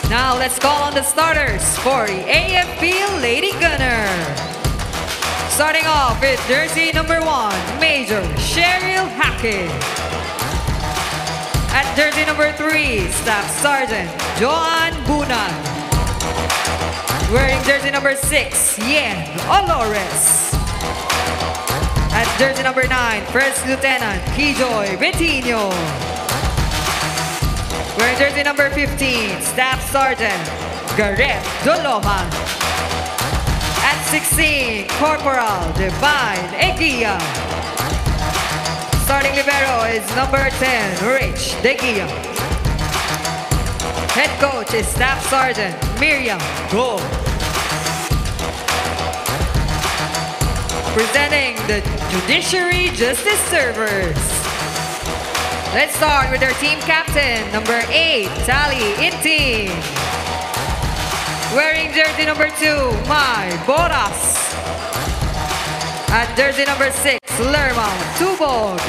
Now let's call on the starters for the AFP Lady Gunnar. Starting off with jersey number 1, Major Cheryl Hackett. At jersey number 3, Staff Sergeant Joan Bunan. Wearing jersey number 6, Yen Olores. At jersey number 9, First Lieutenant Kijoy Betino. Wearing jersey number 15, Staff Sergeant Gareth Dolohan. At 16, Corporal Divine Eguia. Starting libero is number 10, Rich Deguia. Head coach is Staff Sergeant Miriam Go. Presenting the Judiciary Justice Servers. Let's start with our team captain, number 8, Tali Inting. Wearing jersey number 2, Mai Boras. At jersey number 6, Lerma Tubog.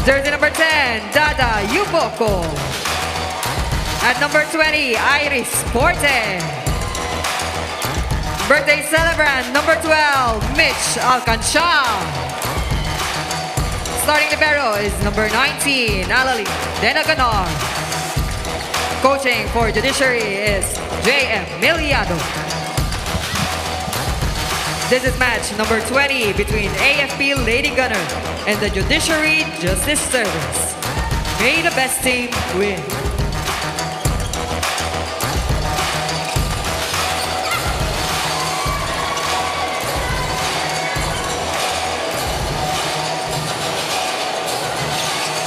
Jersey number 10, Dada Yuboko. At number 20, Iris Porte. Birthday celebrant, number 12, Mitch Alcancha. Starting libero is number 19, Alali Denaganar. Coaching for Judiciary is J.M. Miliado. This is match number 20 between AFP Lady Gunnar and the Judiciary Justice Service. May the best team win.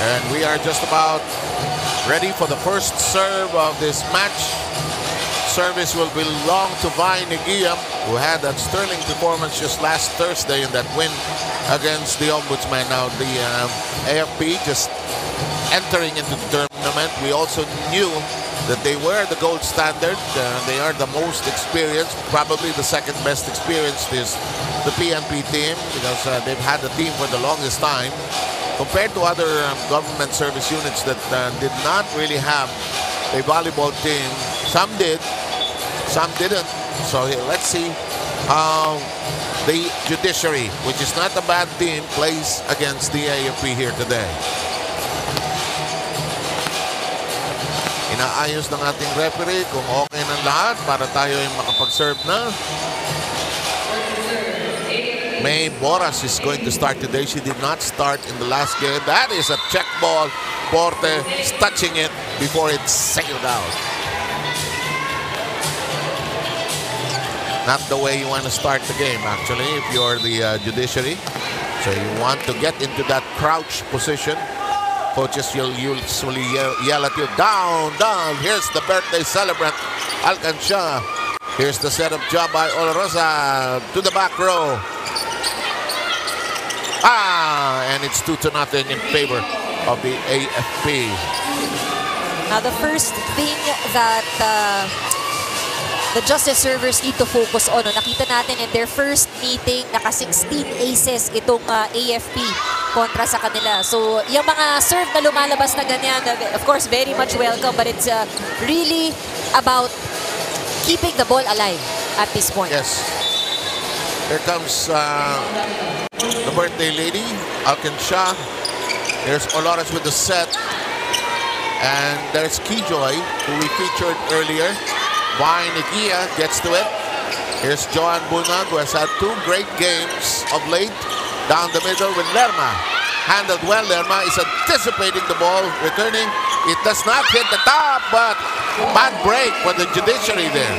And we are just about ready for the first serve of this match. Service will belong to Vine Eguia, who had that sterling performance just last Thursday in that win against the Ombudsman. Now the AFP just entering into the tournament. We also knew that they were the gold standard. They are the most experienced. Probably the second best experienced is the PNP team, because they've had the team for the longest time. Compared to other government service units that did not really have a volleyball team. Some did, some didn't. So let's see how the Judiciary, which is not a bad team, plays against the AFP here today. Inaayos ng ating referee kung okay ng lahat para tayo ay makapag-serve na. May Boras is going to start today. She did not start in the last game. That is a check ball. Porte is touching it before it's sailed out. Not the way you want to start the game, actually, if you're the Judiciary. So you want to get into that crouch position. Coaches will usually yell at you, down, down. Here's the birthday celebrant, Alcancha. Here's the setup job by Olorosa to the back row. And it's 2-0 in favor of the AFP. Now, the first thing that the Justice Servers need to focus on, nakita natin in their first meeting, naka-16 aces itong AFP kontra sa kanila. So, yung mga serve na lumalabas na ganyan, of course, very much welcome, but it's really about keeping the ball alive at this point. Yes. Here comes the birthday lady, Alcancha. There's Olores with the set. And there's Kijoy, who we featured earlier. Vine Eguia gets to it. Here's Joan Bunag, who has had 2 great games of late. Down the middle with Lerma. Handled well. Lerma is anticipating the ball, returning. It does not hit the top, but bad break for the Judiciary there.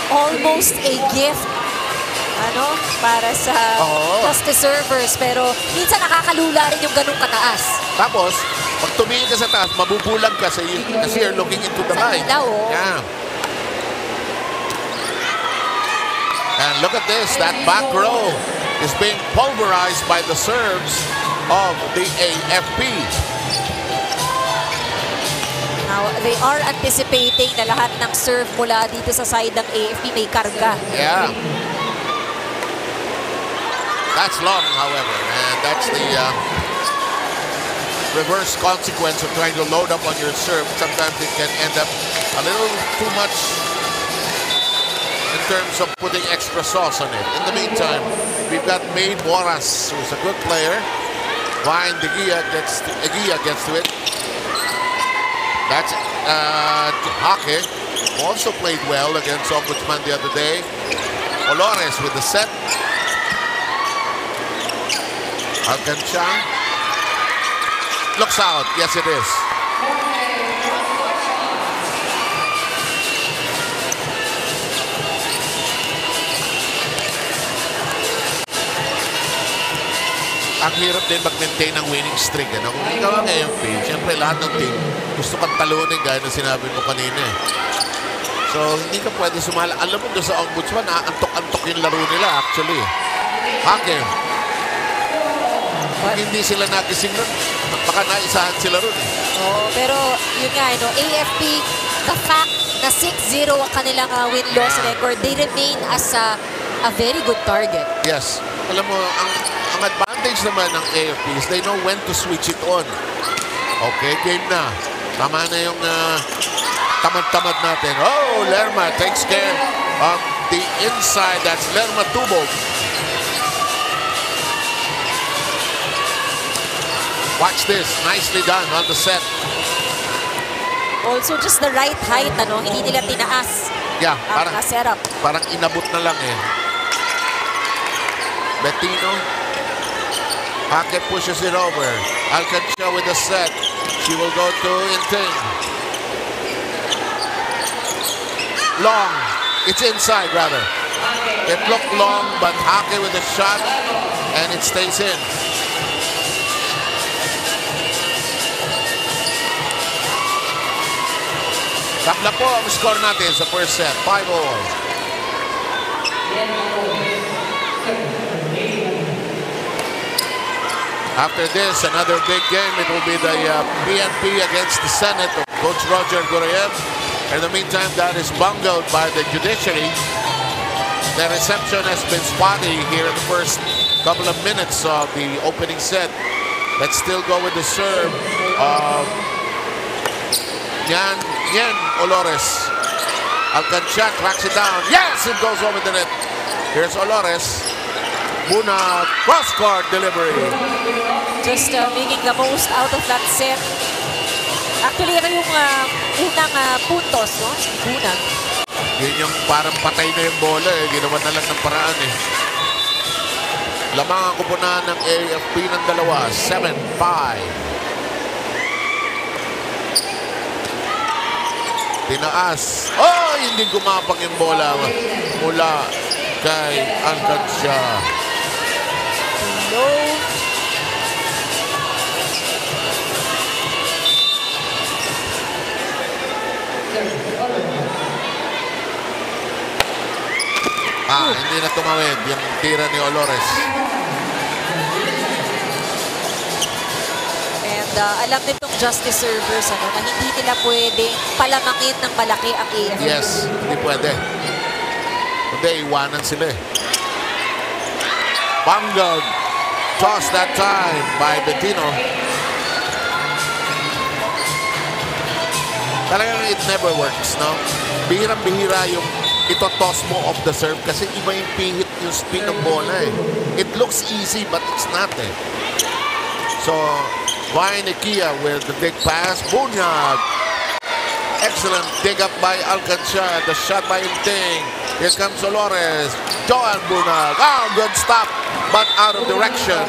Almost a gift para sa Justice Servers, pero minsan nakakalula rin yung ganung kataas. Tapos, pag tumingin ka sa taas, mabubulag ka kasi you're looking into the line. Yeah. And look at this, that back row is being pulverized by the serves of the AFP. Now, they are anticipating na lahat ng serve mula dito sa side ng AFP may karga. Yeah. That's long, however, and that's the reverse consequence of trying to load up on your serve. Sometimes it can end up a little too much in terms of putting extra sauce on it. In the meantime, we've got May Boras, who's a good player. Vine Eguia gets to it. That's Hake, who also played well against Ombudsman the other day. Olores with the set. Alcancha. Looks out. Yes, it is. Ang hirap din mag-maintain ng winning streak. Ano? Kung ikaw ang AFP, siyempre lahat ng team gusto kang talunin gaya na sinabi mo kanina. So, hindi ka pwede sumala. Alam mo doon sa Ombudsman, antok-antok yung laro nila actually. Hake. Pag hindi sila nagising nun, baka naisahan sila ron. Oh, pero yun nga, AFP, the fact na 6-0 ang kanilang win-loss record, they remain as a very good target. Yes. Alam mo, ang advantage naman ng AFP is they know when to switch it on. Okay, game na. Tama na yung tamad-tamad natin. Oh, Lerma takes care of the inside. That's Lerma Tubog. Watch this. Nicely done on the set. Also, just the right height, hindi nila tinaas. Yeah, ang setup. Parang inabot na lang eh. Bettino. Hake pushes it over. Alcancha with the set. She will go to Inting. Long. It's inside, rather. It looked long, but Hake with a shot, and it stays in. Tapla po ang score natin sa first set. 5-all. After this, another big game. It will be the BMP against the Senate of Coach Roger Gurayev. In the meantime, that is bungled by the Judiciary. The reception has been spotty here in the first couple of minutes of the opening set. Let's still go with the serve of Yan Olores. Alcancha cracks it down. Yes, it goes over the net. Here's Olores. Buna, cross-court delivery. Just making the most out of that set. Actually, ito yung unang puntos, no? Buna. Yun yung parang patay na yung bola eh. Ginawa na lang ng paraan eh. Lamang ang kupunan ng AFP ng dalawa. 7-5. Tinaas. Oh, hindi gumapang yung bola mula kay Alcancha. Low. Hindi na tumawid yung tira ni Olores. Alam nitong justice servers na hindi nila pwedeng palamangin ng malaki ang AFP. Yes, hindi pwede. Hindi, iwanan sila eh. Bungled. Toss that time by Bettino. Talagang it never works, no? Bihirang-bihira yung ito-toss mo off the serve kasi iba yung pihit yung spin ng bola eh. It looks easy but it's not eh. So, Vine Eguia with the big pass. Bunyag. Excellent dig up by Alcancha. The shot by Inting. Here comes Olores. Joan Bunyag. Oh, good stop. But out of direction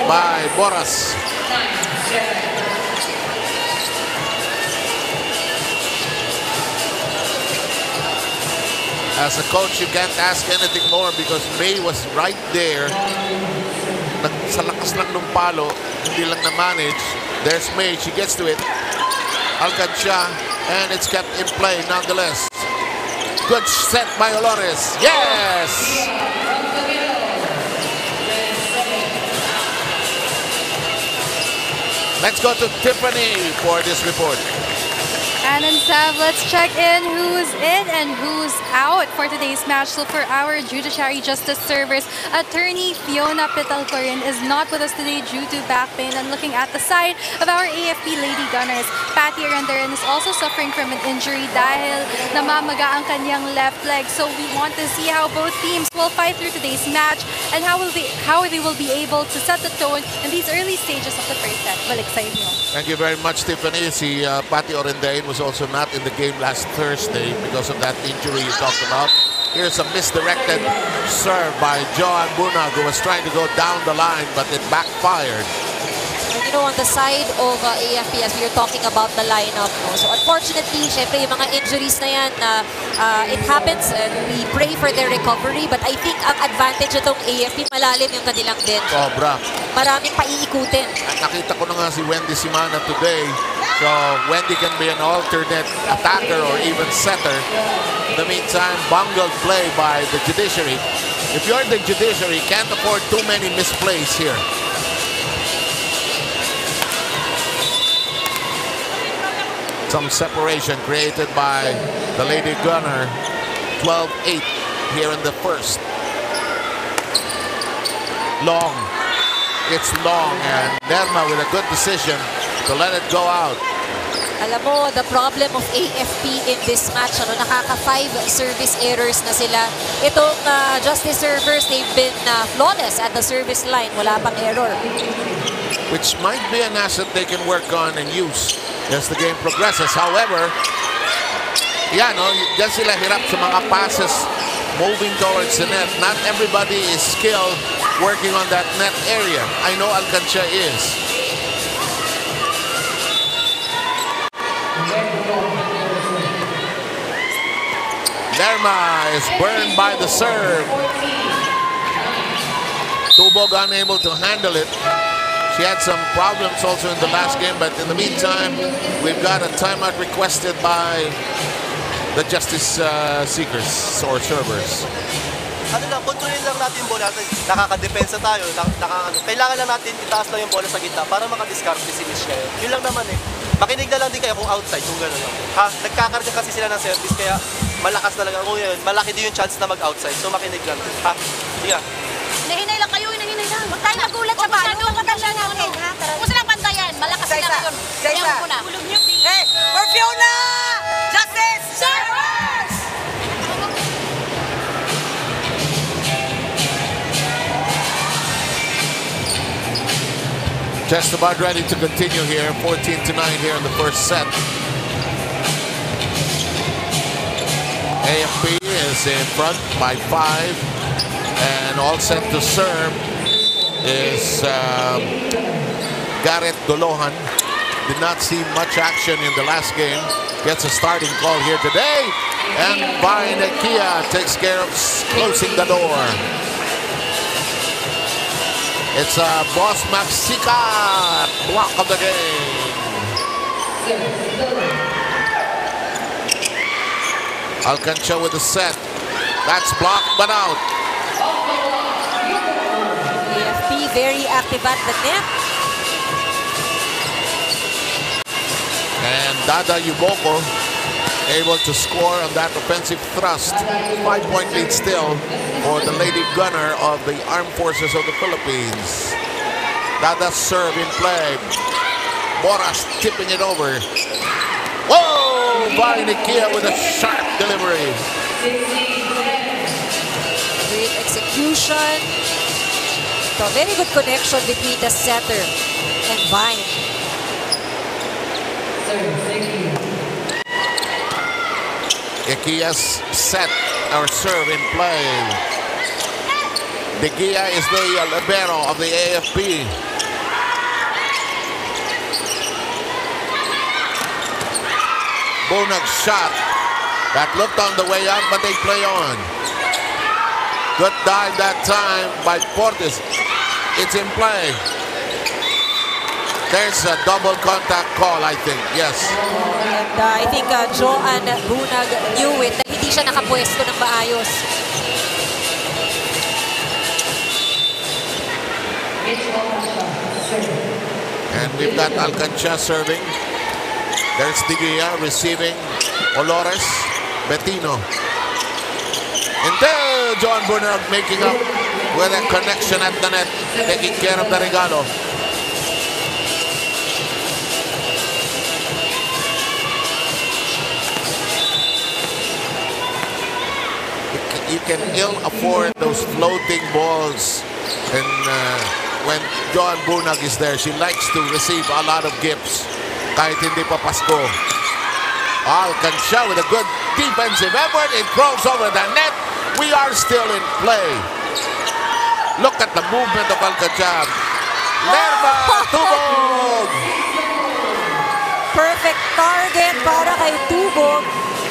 by Boras. As a coach, you can't ask anything more because May was right there. Sa lakas lang ng palo, hindi lang na-manage. There's May, she gets to it. Alcancha, and it's kept in play nonetheless. Good set by Olores. Yes! Let's go to Tiffany for this report. And then Sav, let's check in who's in and who's out for today's match. So for our Judiciary Justice servers, attorney Fiona Pitalcorin is not with us today due to back pain. And looking at the side of our AFP Lady Gunners, Patty Arandaran is also suffering from an injury dahil namamaga ang kanyang left leg. So we want to see how both teams will fight through today's match and how they will be able to set the tone in these early stages of the first set. Balik sa inyo. Thank you very much, Tiffany. Si Patty Arandaran was also not in the game last Thursday because of that injury you talked about. Here's a misdirected serve by Joan Bunag, who was trying to go down the line, but it backfired. And you know, on the side of AFP, as we were talking about the lineup, no? So unfortunately, syempre yung mga injuries na yan, it happens and we pray for their recovery. But I think ang advantage itong AFP, malalim yung kanilang bench. Sobra. Maraming paiikutin. Nakita ko na nga si Wendy Simana today. So Wendy can be an alternate attacker or even setter. In the meantime, bungled play by the Judiciary. If you're the Judiciary, can't afford too many misplays here. Some separation created by the Lady Gunnar. 12-8 here in the first. Long. It's long, and Nerma with a good decision to let it go out. Alam mo, the problem of AFP in this match, nakaka-5 service errors na sila. Itong Justice servers, they've been flawless at the service line. Wala pang error. Which might be an asset they can work on and use as the game progresses. However, dyan sila hirap sa mga passes moving towards the net. Not everybody is skilled working on that net area. I know Alcantia is. Lerma is burned by the serve. Tubog unable to handle it. She had some problems also in the last game, but in the meantime, we've got a timeout requested by the justice seekers or servers. Kontrolin lang natin yung bola. Nakaka-depensa tayo. Kailangan lang natin itaas lang yung bola sa gitna para makadiskarte si Miss ngayon. Yun lang naman eh. Makinig na lang din kayo kung outside, kung gano'n lang. Nagkakarga kasi sila ng service, kaya malakas talaga. Kung yun, malaki din yung chance na mag-outside. So makinig lang. Sige. Nahinay lang kayo, nahinay lang. Huwag tayo magulat sa balo. Magkakasya natin. Huwag silang bantayan. Malakas sila ngayon. Kaya mo na. Hey, for Fiona! Justice! Servers! Just about ready to continue here. 14-9 here in the first set. AFP is in front by 5. And all set to serve is Garrett Dolohan. Did not see much action in the last game. Gets a starting call here today. And Marikina takes care of closing the door. It's Boss Maxika, block of the game. Alcantia with the set. That's blocked but out. AFP very active at the net. And Dada Yuboko able to score on that offensive thrust. 5-point lead still for the Lady Gunnar of the Armed Forces of the Philippines. Dada serve in play. Boras tipping it over. Whoa! Marikina with a sharp delivery. Great execution. So very good connection between the setter and Vine. Ikia's set or serve in play. De Gia is the libero of the AFP. Bunag's shot. That looked on the way out, but they play on. Good dive that time by Portis. It's in play. There's a double contact call, I think. Yes. And I think Joan Bunag knew it na hindi siya nakapwesto ng maayos. And we've got Alcantia serving. There's Digia receiving Olores, Bettino. And then John Bunag making up with a connection at the net, taking care of the regalo. You can ill afford those floating balls. And when John Bunag is there, she likes to receive a lot of gifts kahit hindi pa Pasko. Alcancia with a good defensive effort. It crawls over the net. We are still in play. Look at the movement of Alcancia. Lerma, Tubog! Perfect target para kay Tubog.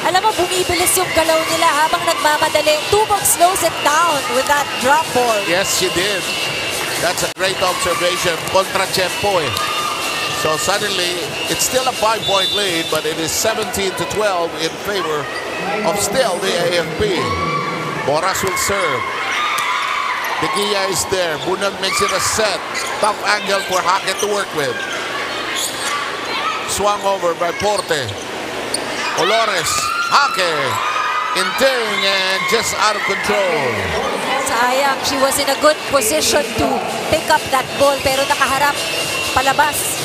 Alam mo, bumibilis yung galaw nila habang nagmamadali. Tubog slows it down with that drop ball. Yes, she did. That's a great observation. Contra-tempo eh. So suddenly, it's still a 5-point lead, but it is 17-12 in favor of still the AFP. Boras will serve. Digia is there. Bunag makes it a set. Tough angle for Hake to work with. Swung over by Porte. Olores, Hake, Inting, and just out of control. Sayang, she was in a good position to pick up that ball, pero nakaharap, palabas.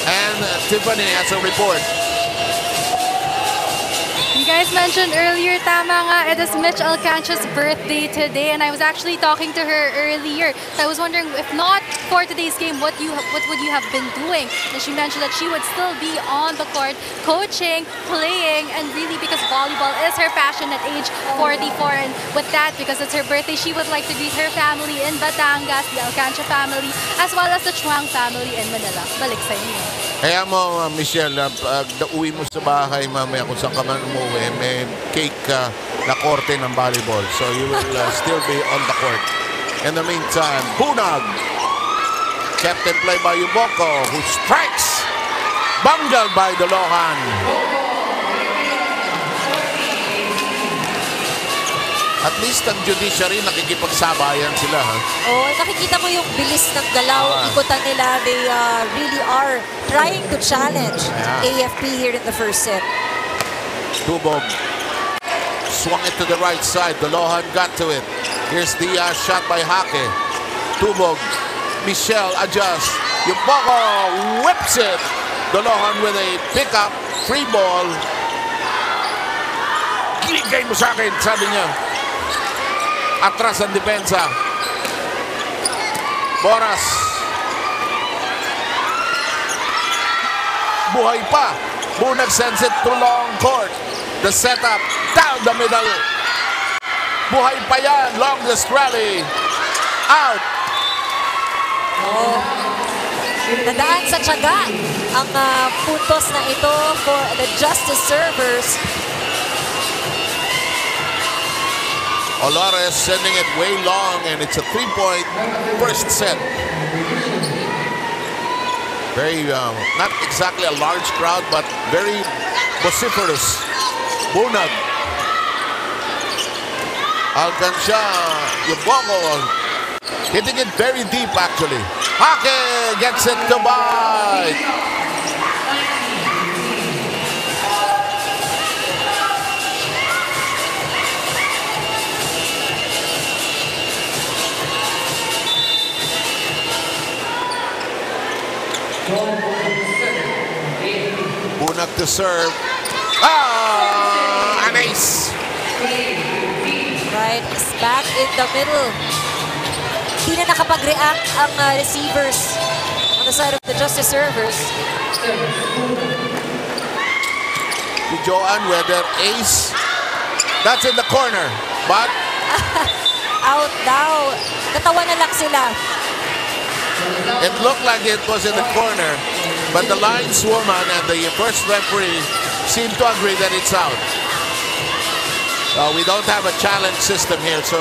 And Tiffany has a report. You guys mentioned earlier, tama nga, it is Mitch Alcancia's birthday today, and I was actually talking to her earlier. So I was wondering, if not for today's game, what would you have been doing? And she mentioned that she would still be on the court, coaching, playing, and really because volleyball is her passion at age 44. And with that, because it's her birthday, she would like to greet her family in Batangas, the Alcancia family, as well as the Chuang family in Manila. Balik sa inyo. Kaya mo, Michelle, uwi mo sa bahay mamaya kung saan ka man umuwi, may cake na korte ng volleyball. So you will still be on the court. In the meantime, Bunag, kept in play by Yuboko, who strikes. Bungled by Dolohan. At least ang Judiciary, nakikipagsabayan sila. Ha? Oh, nakikita mo yung bilis ng galaw, ikutan nila. They really are trying to challenge AFP here in the first set. Tubog swung it to the right side. Dolohan got to it. Here's the shot by Hake. Tubog, Michelle adjusts. Yuboko whips it. Dolohan with a pickup, free ball. Giligay mo sa akin, sabi niya. Atras ang depensa. Boras. Buhay pa. Bunag sends it to long court. The setup down the middle. Buhay pa yan. Longest rally. Out. Oh. Nadaan sa tiyaga ang puntos na ito for the Justice servers. Olores sending it way long, and it's a 3-point first set. Very, not exactly a large crowd, but very vociferous. Bunag. Alcancia, Yuboko, hitting it very deep actually. Hake gets it to bite. Bunag to serve. An ace. Right, is back in the middle. Hindi na nakapag-react ang receivers on the side of the Justice servers. To Joanne Weather, ace. That's in the corner, but out daw. Natawa na lang sila. It looked like it was in the corner, but the lineswoman and the first referee seemed to agree that it's out. We don't have a challenge system here, so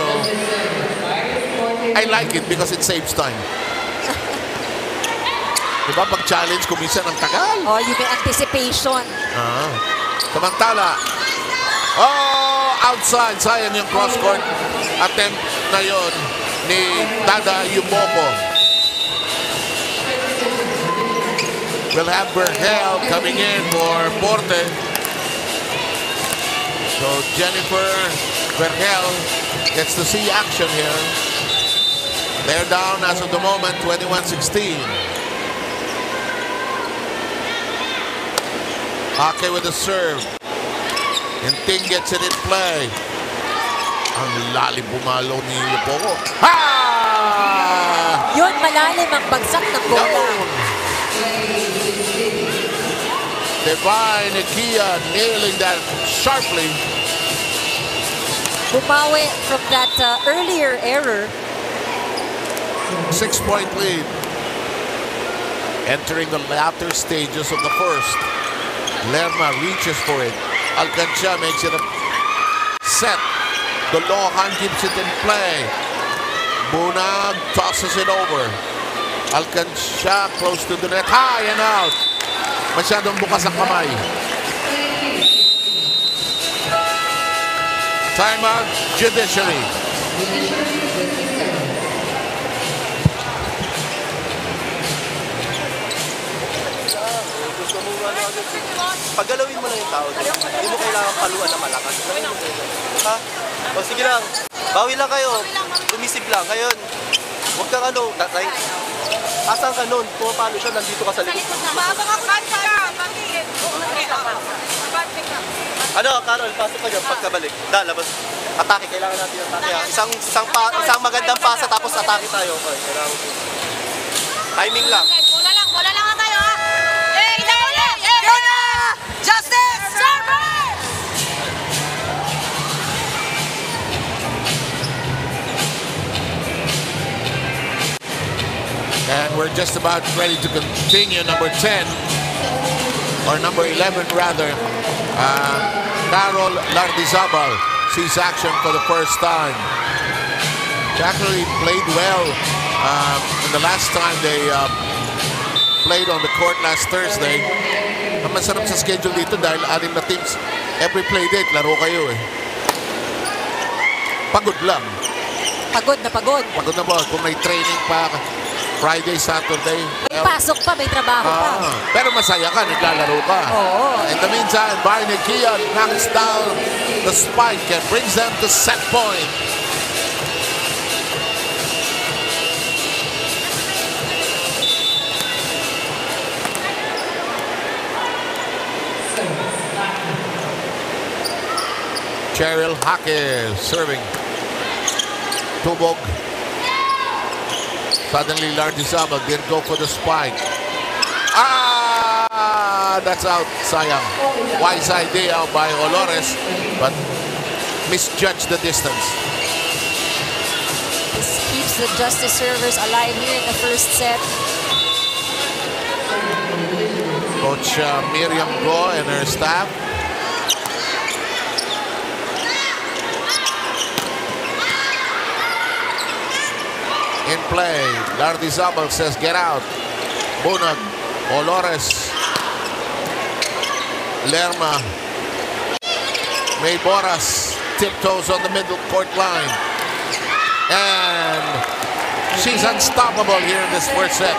I like it because it saves time. Diba pag challenge, kuminsan ang tagal. Oh, you may anticipation. Samantala, outside, sayang yung cross-court attempt na yun ni Dada Yuboko. We'll have Bergel coming in for Porte. So Jennifer Bergel gets to see action here. They're down as of the moment, 21-16. Ake with the serve. And Ting gets it in play. Ang lalim pumalo ni Pogo. Ha! Yun, malalim ang bagsak ng bola. Divine Ikia nailing that sharply. Bumawi from that earlier error. 6-point lead. Entering the latter stages of the first. Lerma reaches for it. Alcancia makes it a set. Dolohan keeps it in play. Bunag tosses it over. Alcancia close to the net. High and out. Masyadong bukas ang kamay. Timeout, Judiciary. Paggalawin mo lang yung tao. Hindi mo kailangan paluan na malakas. Ha? O sige lang. Bawi lang kayo. Tumisip lang. Ngayon, huwag kang ano. Asan ka nun? Pumapalo siya. Nandito ka sa likod. Ano, Carol, pasok ka dyan. Pagkabalik. Labas. Atake. Kailangan natin yung atake. Isang magandang pasa tapos atake tayo. Okay, kailangan. Timing lang. Bola lang nga tayo, ha? Justice! Server! And we're just about ready to continue. Number 10, or number 11 rather, Carol Lardizabal sees action for the first time. She actually played well the last time they played on the court last Thursday. Ang masarap sa schedule dito dahil 6 na teams. Every play date, laro kayo eh. Pagod lang. Pagod na pagod. Pagod na ba? Kung may training pa, Friday, Saturday. May pasok pa, may trabaho pa. Pero masaya ka, naglalaro ka. Oo. In the meantime, Barney Kia knocks down the spike and brings them to set point. Cheryl Hake serving. Tubog. Suddenly Lardizabal didn't go for the spike. That's out. Sayang. Wise idea by Olores, but misjudged the distance. This keeps the Justice servers alive here in the first set. Coach Miriam Go and her staff. In play, Lardizabal says get out. Bunag, Olores, Lerma, May Boras tiptoes on the middle court line. And she's unstoppable here in this first set.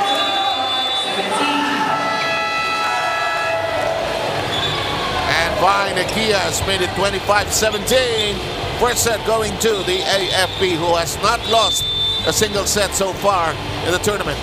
And Vine Ikia has made it 25-17. First set going to the AFP, who has not lost a single set so far in the tournament.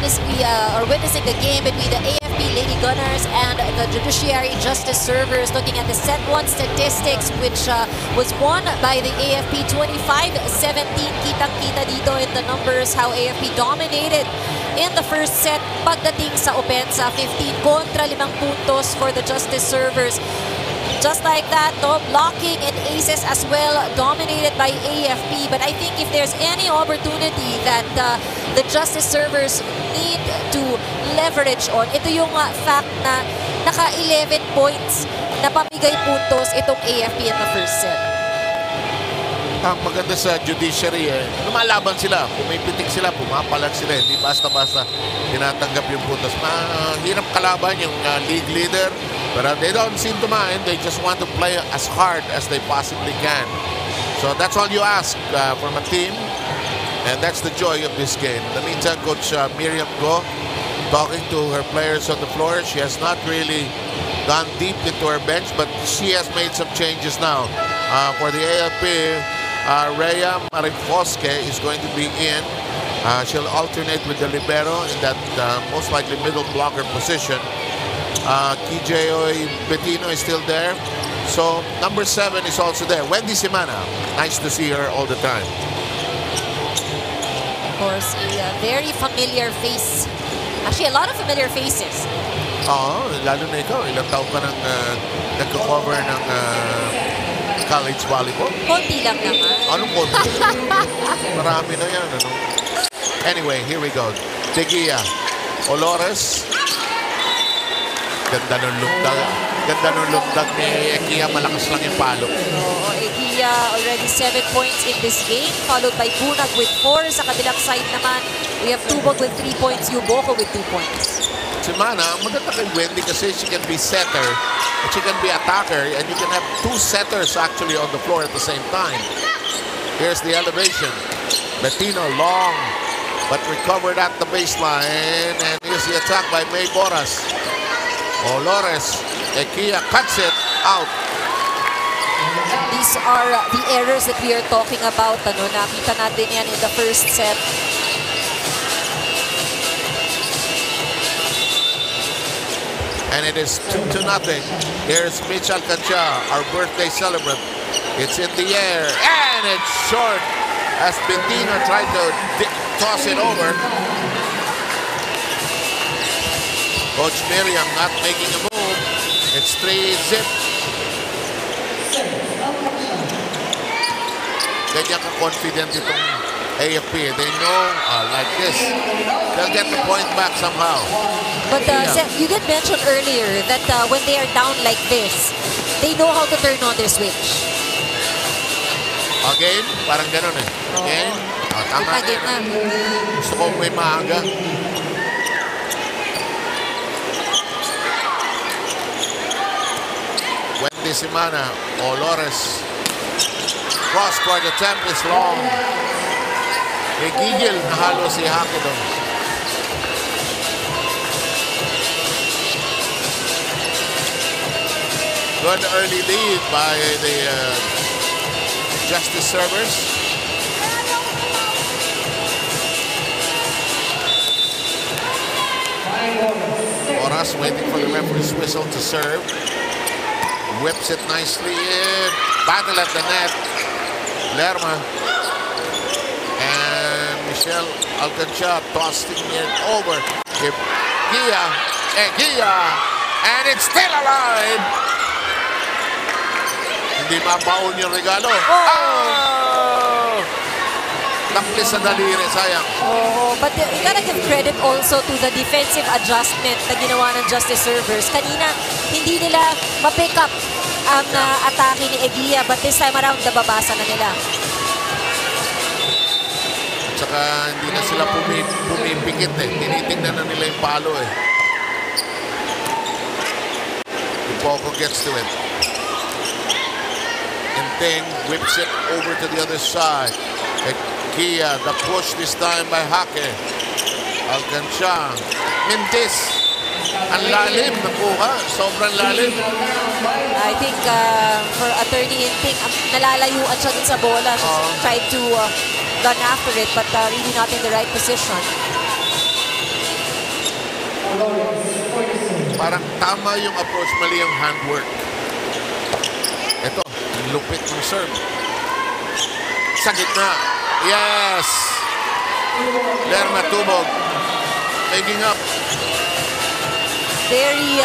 We are witnessing the game between the AFP Lady Gunners and the Judiciary Justice servers. Looking at the set 1 statistics, which was won by the AFP 25-17. Kitang-kita dito in the numbers how AFP dominated in the first set. Pagdating sa opensa, 15 kontra 5 puntos for the Justice servers. Just like that, no, blocking and aces as well, dominated by AFP. But I think if there's any opportunity that the Justice servers need to leverage on, ito yung fact na naka 11 points na pamigay puntos itong AFP in the first set. Ang maganda sa Judiciary, lumalaban sila, pumipitik sila, pumapalag sila, hindi basta-basta tinatanggap yung puntos. Mahirap kalaban yung league leader, but they don't seem to mind. They just want to play as hard as they possibly can. So that's all you ask from a team, and that's the joy of this game. In the meantime, Coach Miriam Go talking to her players on the floor. She has not really gone deep into her bench, but she has made some changes now. For the AFP, Rhea Marikosque is going to be in. She'll alternate with the libero in that most likely middle blocker position. Kijeoy Bettino is still there. So number 7 is also there. Wendy Simana. Nice to see her all the time. Of course, a very familiar face. Actually, a lot of familiar faces. Oo, lalo na ikaw. Ilang taon ka nang nagko-cover ng college volleyball? Konti lang naman. Anong konti? Marami na yan. Ano? Anyway, here we go. Teguia. Olores. Ganda ng lumdag. Ganda ng lumdag ni Ekia. Malakas lang yung palo. Oo, Ekia already 7 points in this game. Followed by Bunag with 4. Sa kabilang side naman, we have Tubog with 3 points. Yuboko with 2 points. Si Mana, maganda kay Wendy kasi she can be setter and she can be attacker, and you can have 2 setters actually on the floor at the same time. Here's the elevation. Bettino long, but recovered at the baseline, and here's the attack by May Boras. Olores, Ekia cuts it out. These are the errors that we are talking about. Ano, nakita natin yan in the first set. And it is 2-0. Here's Mitch Alcancha, our birthday celebrant. It's in the air, and it's short as Bettino tried to toss it over. Coach Miriam not making a move. It's 3-zip. Ganyan ka-confident itong AFP. They know, like this, they'll get the point back somehow. But you did mention earlier that when they are down like this, they know how to turn on their switch. Again, parang ganun eh. Again, tama na yun. Gusto ko may maaga. Wendy Simana, Olores. Cross-court attempt is long. May gigil na halo si Hake doon. Good early lead by the Justice servers. Boras waiting for the referee's whistle to serve. Whips it nicely in. Battle at the net. Lerma. And Michelle Alcancha tossing it over. Gia. And it's still alive. Hindi mabaon yung regalo. Oh! Nakli sa daliri, sayang. Oh, but you gotta give credit also to the defensive adjustment na ginawa ng Justice servers. Kanina, hindi nila ma-pick up ang atake ni Egia, but this time around, nababasa na nila. At saka hindi na sila pumipikit eh. Tinitingnan na nila yung palo eh. Poco gets to it. And then whips it over to the other side. Egia, the push this time by Hake. Alcancha. Mintis. Ang lalim, nakuha. Sobrang lalim. I think for Attorney Inting, nalalayuan siya dun sa bola. She tried to run after it, but really not in the right position. Parang tama yung approach, mali yung handwork. Ito, lupit ng serve. Sa gitna. Yes! Lerma Tubog. Making up. Very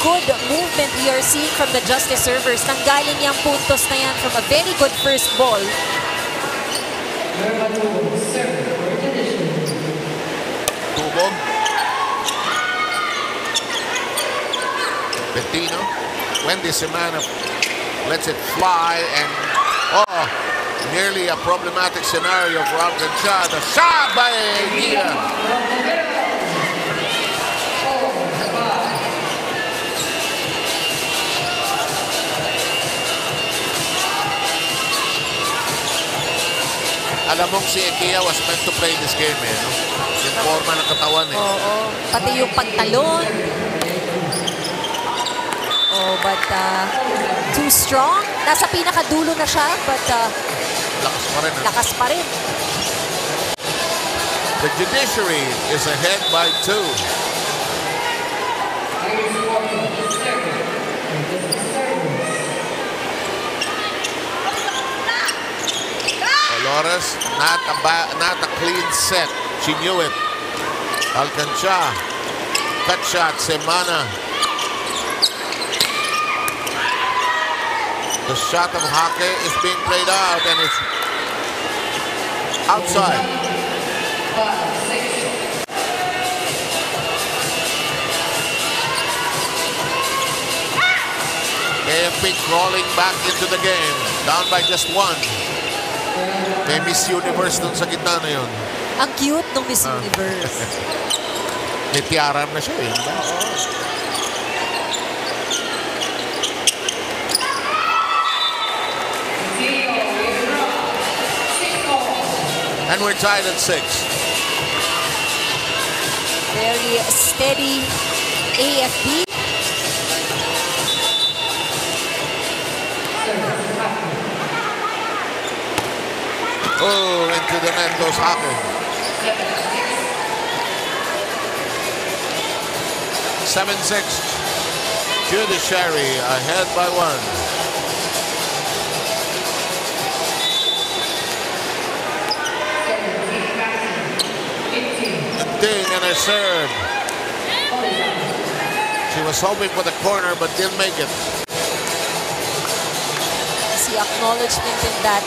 good movement we are seeing from the Justice servers. Nanggaling yung puntos na yan from a very good first ball. Tubog. Bettino. Wendy Semana lets it fly and nearly a problematic scenario for Alcancha. The shot by Gia. Alam mong si Ekia was meant to play this game eh, no? Yung forma ng katawan eh. Oo. Pati yung pagtalon. Oh, but too strong. Nasa pinakadulo na siya, but Lakas pa rin. lakas pa rin. The Judiciary is ahead by 2. Dolores, not a clean set. She knew it. Alcancha, cut shot, Semana. The shot of Hake is being played out and it's outside. AFP crawling back into the game, down by just 1. May Miss Universe dun sa gitna na yun. Ang cute ng Miss Universe. May tiara na siya eh. And we're tied at 6. Very steady AFP. Oh, into the net goes Hake. 7-6. Judiciary ahead by 1. Ding and a serve. She was hoping for the corner but didn't make it. Si acknowledgement in that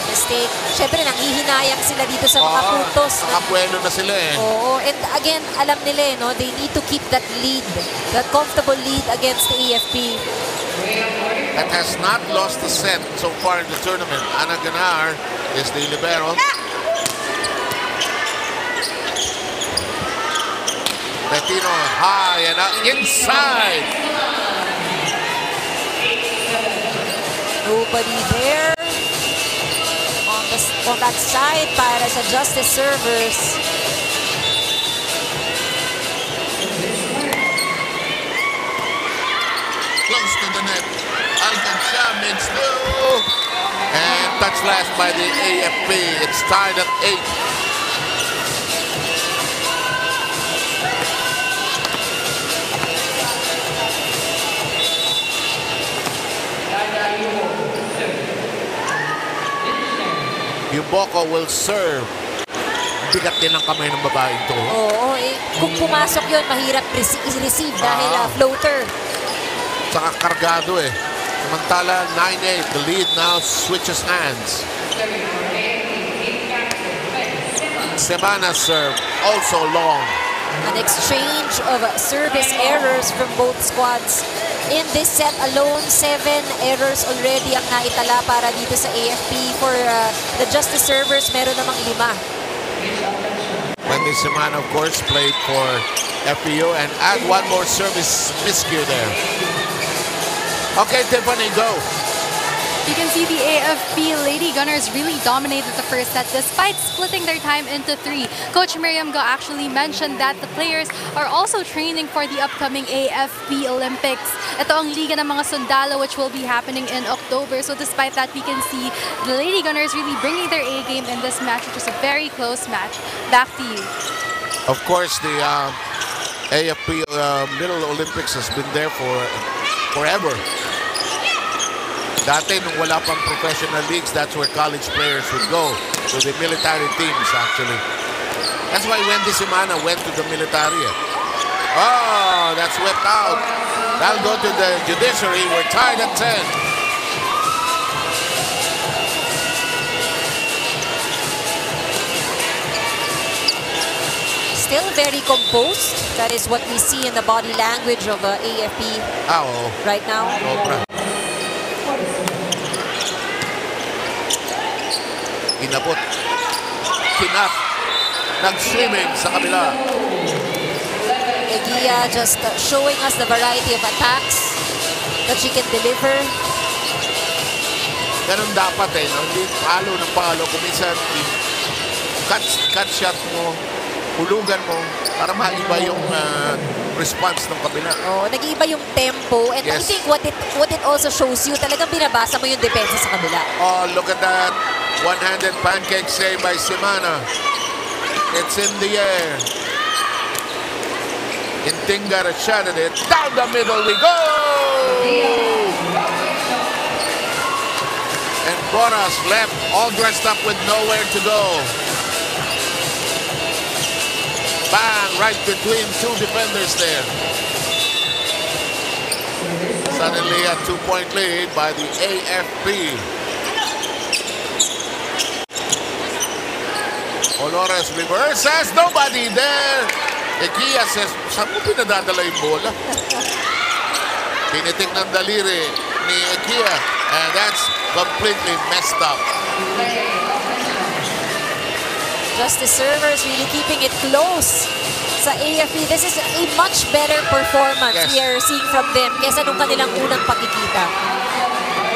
mistake. Siyempre, nanghihinayang sila dito sa mga puntos. Nakapuelo na sila eh. Oo, and again, alam nila, no, they need to keep that lead, that comfortable lead against the AFP. That has not lost the set so far in the tournament. Ana Gunnar is the libero. Bettino high and out inside. Nobody there on that side para sa Justice servers. Close to the net. Alcancha makes through. And touch last by the AFP. It's tied at 8. Yuboko will serve. Bigat din ang kamay ng babaeng to. Oo, eh, kung pumasok yun, mahirap i-receive dahil floater. Saka kargado eh. Samantala, 9-8. The lead now switches hands. Semana serve, also long. An exchange of service errors from both squads. In this set alone, 7 errors already ang naitala para dito sa AFP. For the Justice servers, meron namang 5. Wendy Semana, of course, played for FPU and add one more service miscue there. Okay, Tiffany, go. You can see the AFP Lady Gunners really dominated the first set despite splitting their time into 3. Coach Miriam Go actually mentioned that the players are also training for the upcoming AFP Olympics. Ito ang Liga ng mga Sundalo which will be happening in October. So despite that, we can see the Lady Gunners really bringing their A game in this match, which is a very close match. Back to you. Of course, the AFP Little Olympics has been there for forever. Dati, nung wala pang professional leagues, that's where college players would go. To the military teams, actually. That's why Wendy Semana went to the military. Oh, that's whipped out. That'll go to the Judiciary. We're tied at 10. Still very composed. That is what we see in the body language of AFP right now. Inabot. Kinap. Nag-swimming sa kabila. Eguia just showing us the variety of attacks that she can deliver. Ganun dapat eh. No? Hindi palo ng palo. Kuminsan, cut shot mo, hulugan mo, para maiba yung response ng kabila. Oh, nag-iiba yung tempo. And I think what it also shows you, talagang binabasa mo yung depensa sa kabila. Oh, look at that. One-handed pancake save by Semana. It's in the air. Inting got a shot at it. Down the middle we go! And Boras left all dressed up with nowhere to go. Bang! Right between two defenders there. Suddenly a 2-point lead by the AFP. Olores reverses. Nobody there. Eguia says, saan mo pinadadala yung bola? Pinitik ng daliri ni Eguia. And that's completely messed up. Just the servers really keeping it close sa AFP. This is a much better performance we are seeing from them kesa nung kanilang unang pakikita.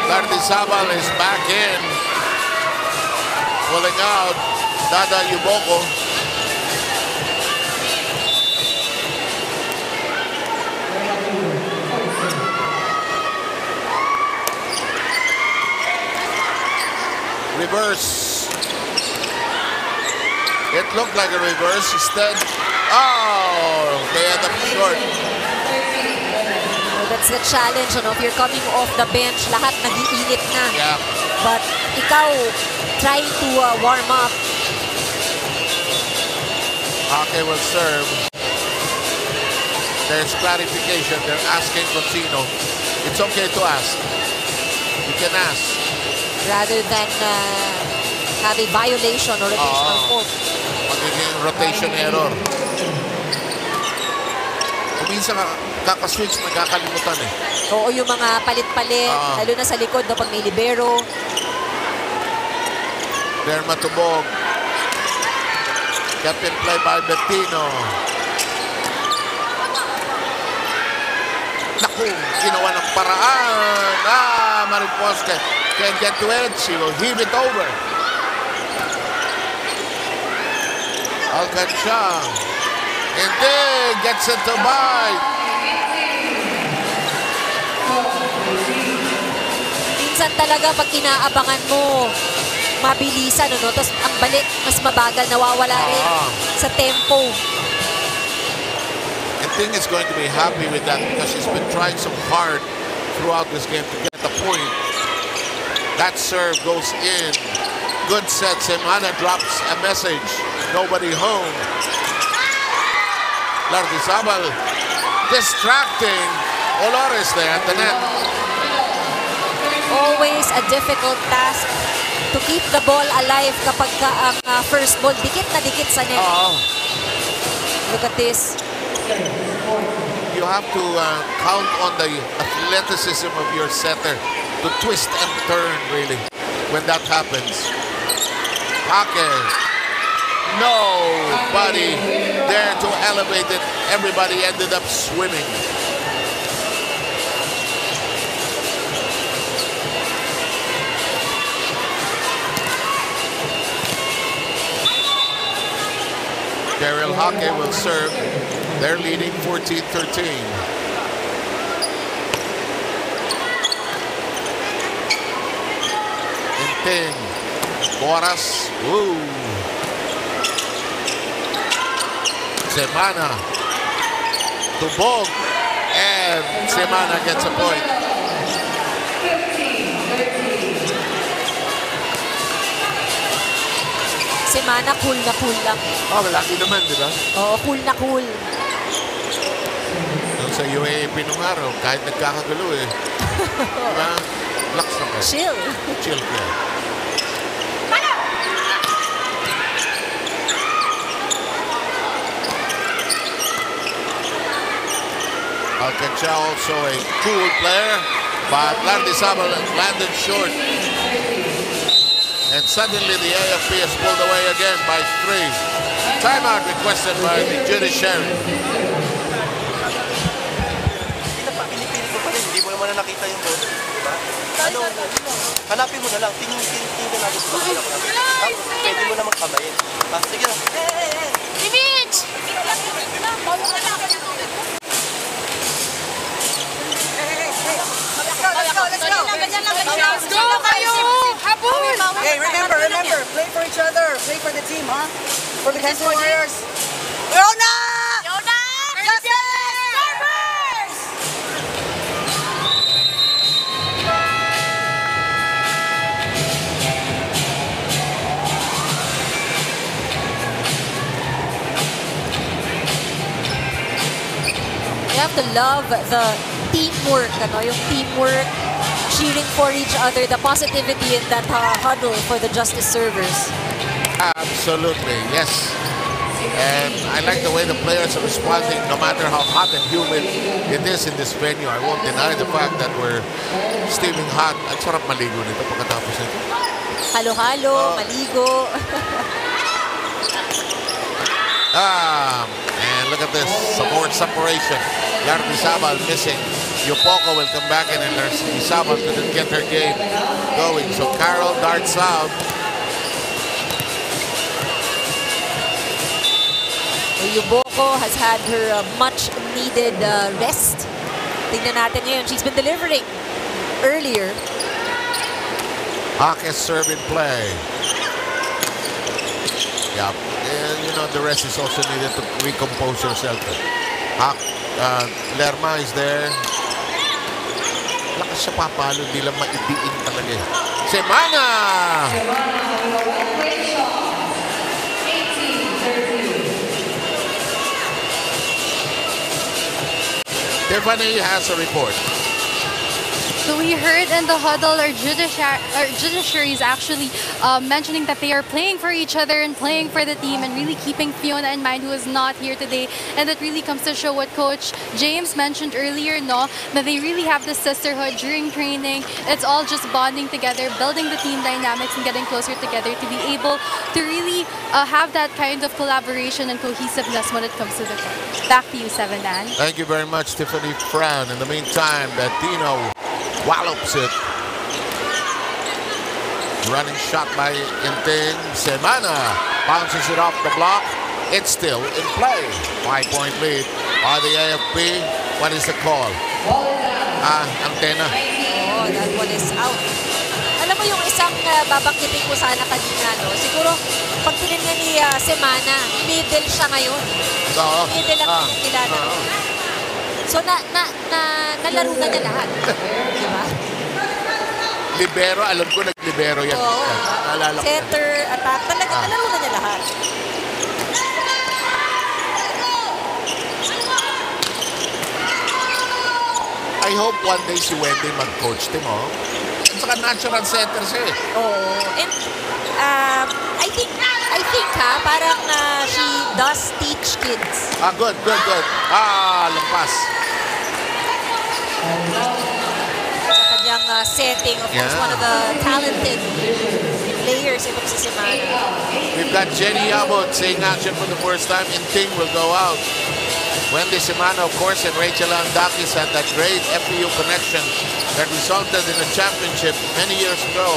Lardizabal is back in. Pulling out Dada Yuboko. Reverse. It looked like a reverse. Instead, they end up short. Well, that's the challenge. You know, if you're coming off the bench, lahat nag-iinit na. Yeah. But ikaw, trying to warm up. Hake will serve. There's clarification. They're asking Contino. It's okay to ask. You can ask. Rather than have a violation or rotational fault. Magiging rotation error. Kuminsan kakaswitch, nagkakalimutan eh. Oo, yung mga palit-palit, lalo na sa likod na pag may libero. Derma Tubog. Kept in play by Bettino. Naku, ginawa ng paraan. Mariposca can't get to it. She will heave it over. Alcanchang. And then gets it to bite. Minsan talaga pag inaabangan mo, mabilisan, ano? Tapos ang balik, mas mabagal, nawawala rin sa tempo. I think is going to be happy with that because she's been trying so hard throughout this game to get the point. That serve goes in. Good set. Semana drops a message. Nobody home. Lardizabal distracting. Olores there at the net. Always a difficult task to keep the ball alive kapag ang first ball dikit na dikit sa net. Look at this. You have to count on the athleticism of your setter to twist and turn, really, when that happens. Hake. Nobody there to elevate it. Everybody ended up swimming. Daryl Hake will serve. They're leading 14-13. Inting. Boras. Ooh. Semana. Tubog. And Semana gets a point. Semana cool na cool lang. Malaki naman, di ba? Oo, cool na cool. Doon sa UAP nung araw, kahit nagkakagulo eh. Diba? Relax lang kayo. Chill. Chill kayo. Alcancha also a cool player, but Landizabal landed short. And suddenly the AFP is pulled away again by 3. Timeout requested by the Judiciary. Pinipilit mo pa rin, hindi mo naman na nakita yung bola. Diba? Ano, hanapin mo na lang, tingin natin sa pagkila ko natin. Tapos, pwede mo naman kamayin. Sige lang. Image! Let's go kayo! Habol! Hey, remember, play for each other, play for the team, huh? For the Kansas Warriors. Yona! Yona! Servers! You have to love the teamwork, yung teamwork, cheering for each other, the positivity in that huddle for the Justice servers. Absolutely, yes. And I like the way the players are responding no matter how hot and humid it is in this venue. I won't deny the fact that we're steaming hot. Ang sarap maligo nito pagkatapos nito. Halo-halo, maligo. And look at this, some more separation. Landizabal missing. Yupoko will come back in and Landizabal couldn't get her game going. So Carol darts out. Yupoko has had her much needed rest. Tingnan natin ngayon. She's been delivering earlier. Hawk is serve in play. Yeah, and you know the rest is also needed to recompose yourself. Hawk, Lerma is there. Lakas siya papalo, di lang maidiin talaga eh. Semana! Tiffany has a report. So we heard in the huddle our judiciary is actually mentioning that they are playing for each other and playing for the team and really keeping Fiona in mind, who is not here today. And that really comes to show what Coach James mentioned earlier, no? That they really have this sisterhood during training. It's all just bonding together, building the team dynamics and getting closer together to be able to really have that kind of collaboration and cohesiveness when it comes to the court. Back to you, Seven Dan. Thank you very much, Tiffany Fran. In the meantime, Bettino wallops it. Running shot by Inting. Semana bounces it off the block. It's still in play. 5-point lead by the AFP. What is the call? Antena. Oh, that one is out. Alam mo yung isang babanggitin ko sana kanina, no? Siguro, pag tinignan ni Semana, middle siya ngayon. Oo. Middle ang kilala. So, nalaro na niya lahat. Diba? Libero, alam ko nag-libero yan. Oo. Naalala ko. Setter, attack, talaga nalaro na niya lahat. I hope one day si Wendy mag-coach team, oh. At saka natural center siya eh. Oo. And I think parang she does teach kids. Good. Lampas. Sa kanyang setting, of course, one of the talented players itong si Semana. We've got Jenny Abot saying action for the first time. Inting will go out. Wendy Semana, of course, and Rachel Andakis had that great FPU connection that resulted in a championship many years ago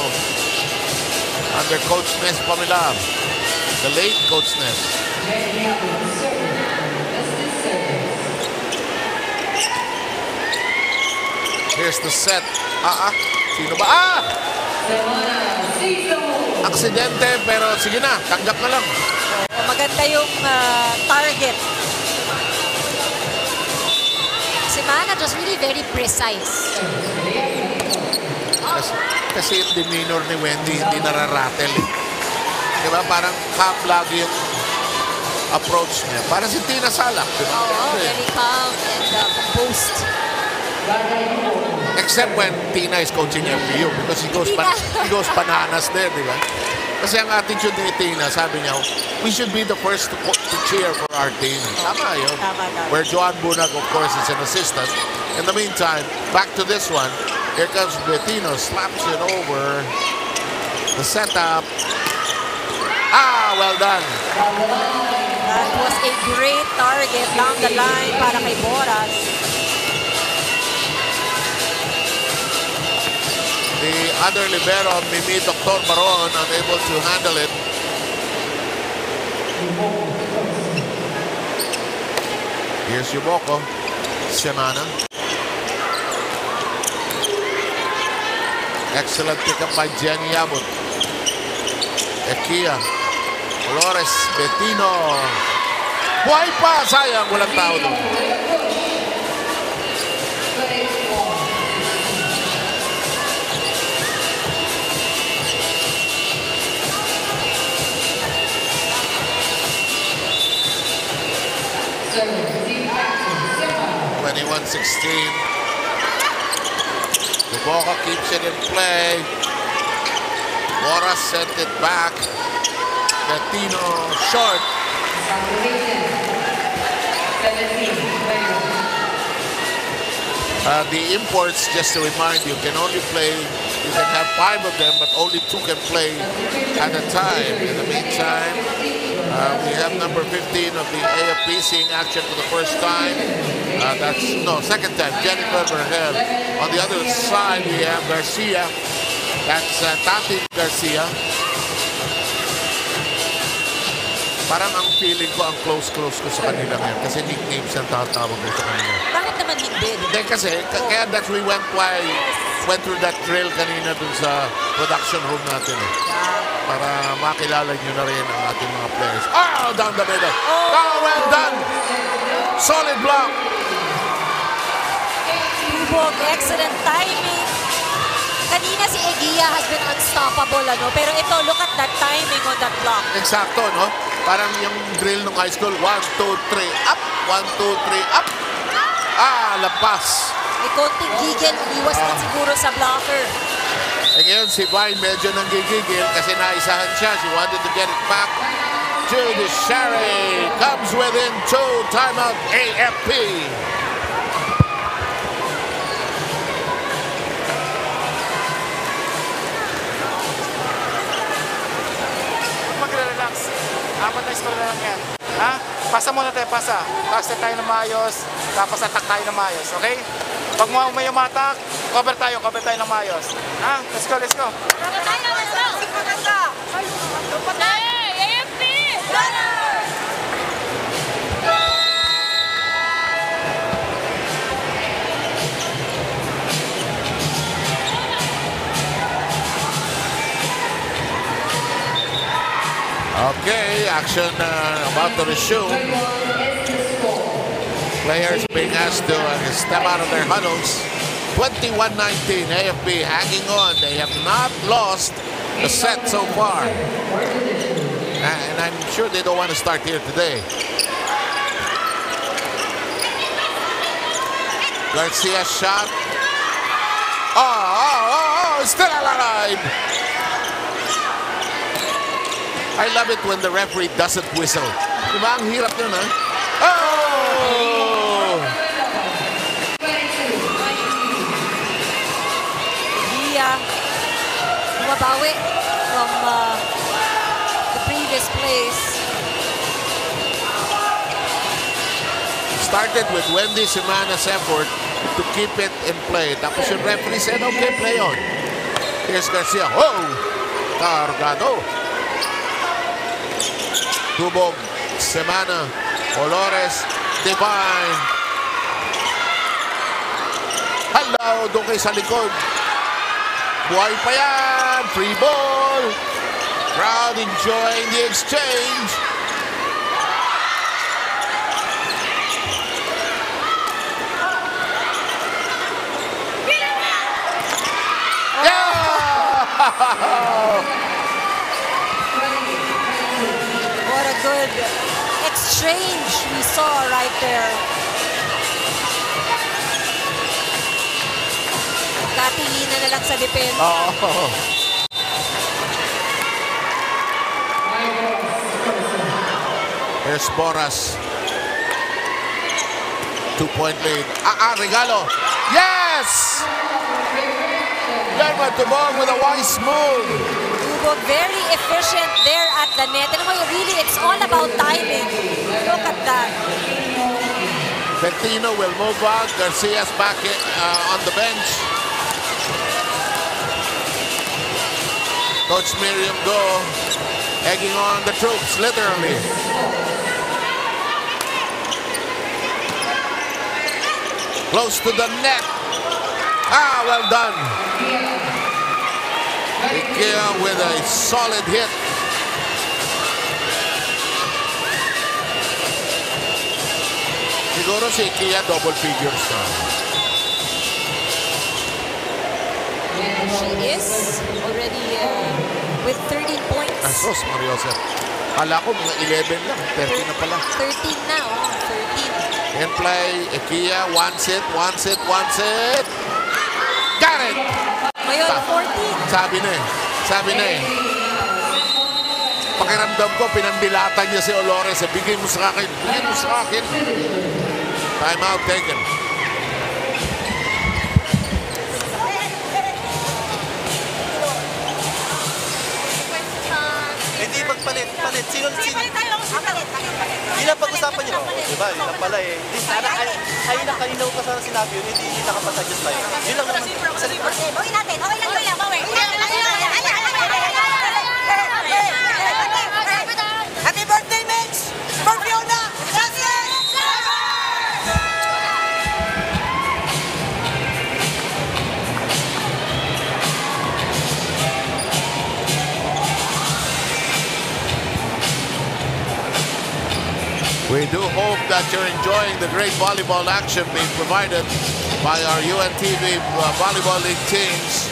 under Coach Nes Pamilar, the late Coach Nes. Here's the set. Sino ba? Aksidente, pero sige na, tanggap na lang. Maganda yung target. Semana just really very precise. Kasi yung demeanor ni Wendy hindi nararattle. Diba? Parang calm lagi yung approach niya. Para si Tina Salak, di ba? Oo, very calm and composed. Except when Tina is coaching FPU because he goes bananas there, di ba? Kasi ang attitude ni Tina, sabi niya, we should be the first to cheer for our team. Tama yun. Tama. Where Joan Bunag, of course, is an assistant. In the meantime, back to this one. Here comes Bettino, slaps it over. The setup. Well done. That was a great target down the line para kay Boras. The other libero, Mimi Dr. Baron, unable to handle it. Here's Yuboko. Semana. Excellent pick-up by Jenny Yabut. Ekia. Flores, Bettino. Buhay pa! Sayang, walang tao doon. Iboka keeps it in play. Boras sent it back. Bettino short. The imports, just to remind you, can only play, you can have 5 of them, but only 2 can play at a time. In the meantime, we have number 15 of the AFP seeing action for the first time. Second time, Jennifer Berhel. On the other side, we have Garcia. That's Tati Garcia. Parang ang feeling ko, ang close ko sa kanila ngayon. Kasi nicknames ang tatawag ko sa kanila. Bakit naman hindi? Hindi kasi, kaya that we went through that drill kanina dun sa production room natin. Para makilala nyo na rin ang ating mga players. Down the middle. Well done! Solid block. Tubog, excellent timing. Kanina si Egia has been unstoppable, pero ito, look at that timing on that block. Eksakto, no? Parang yung drill ng high school, 1, 2, 3, up, 1, 2, 3, up. Lampas. May konting gigil, iwas din siguro sa blocker. E ngayon, si Vine medyo nanggigigil kasi naisahan siya. She wanted to get it back. Judiciary comes within 2. Timeout AFP. Mag-relax. 4 na score na lang yan. Pasa muna tayo, pasa. Tapos tayo na maayos. Tapos attack tayo na maayos. Okay? Pag may umatak, cover tayo na maayos. Let's go, let's go. Cover tayo, let's go. Hey, AFP! Gunnar! Okay, action about to resume. Players being asked to step out of their huddles. 21-19, AFP hanging on. They have not lost the set so far. And I'm sure they don't want to start here today. Garcia shot. Still alive. I love it when the referee doesn't whistle. Diba? Ang hirap yun, ha? Bumabawi from the previous place. Started with Wendy Semana's effort to keep it in play. Tapos yung referee said, okay, play on. Here's Garcia. Cargado. Tubog, Semana, Olores, Divine. Hello, doon kayo sa likod. Buhay pa yan. Free ball. Crowd enjoying the exchange. What a good exchange we saw right there. Katingin na lang sa depensa. Oh. Here's Boras. 2-point lead. Regalo. Yes! Lerma Tubog with a wise move. Tubog very efficient there at the net. And really, it's all about timing. Look at that. Bettino will move out. Garcia's back on the bench. Coach Miriam Go egging on the troops, literally. Close to the net. Well done. Ikea with a solid hit. Siguro si Ikea double figures na. She is already with 13 points. Asos, Mariosep. Kala ko mga 11 lang. 13 na pala. 13 na, 13. In play, Ikea, one set. Got it! Ngayon, 14. Sabi na eh. Pakiramdam ko, pinandilatan niya si Olores. Bigay mo sa akin. Time out taken. Hindi magpalit. Sino? Yun ang pag-usapan nyo. Diba? Yun lang pala eh. Ayun na kanina ko sa sinabi yun, hindi nakapag-adjust tayo. Yun lang naman. Bawin natin. Okay lang. Happy birthday, Mitch! For Fiona! We do hope that you're enjoying the great volleyball action being provided by our UNTV Volleyball League teams.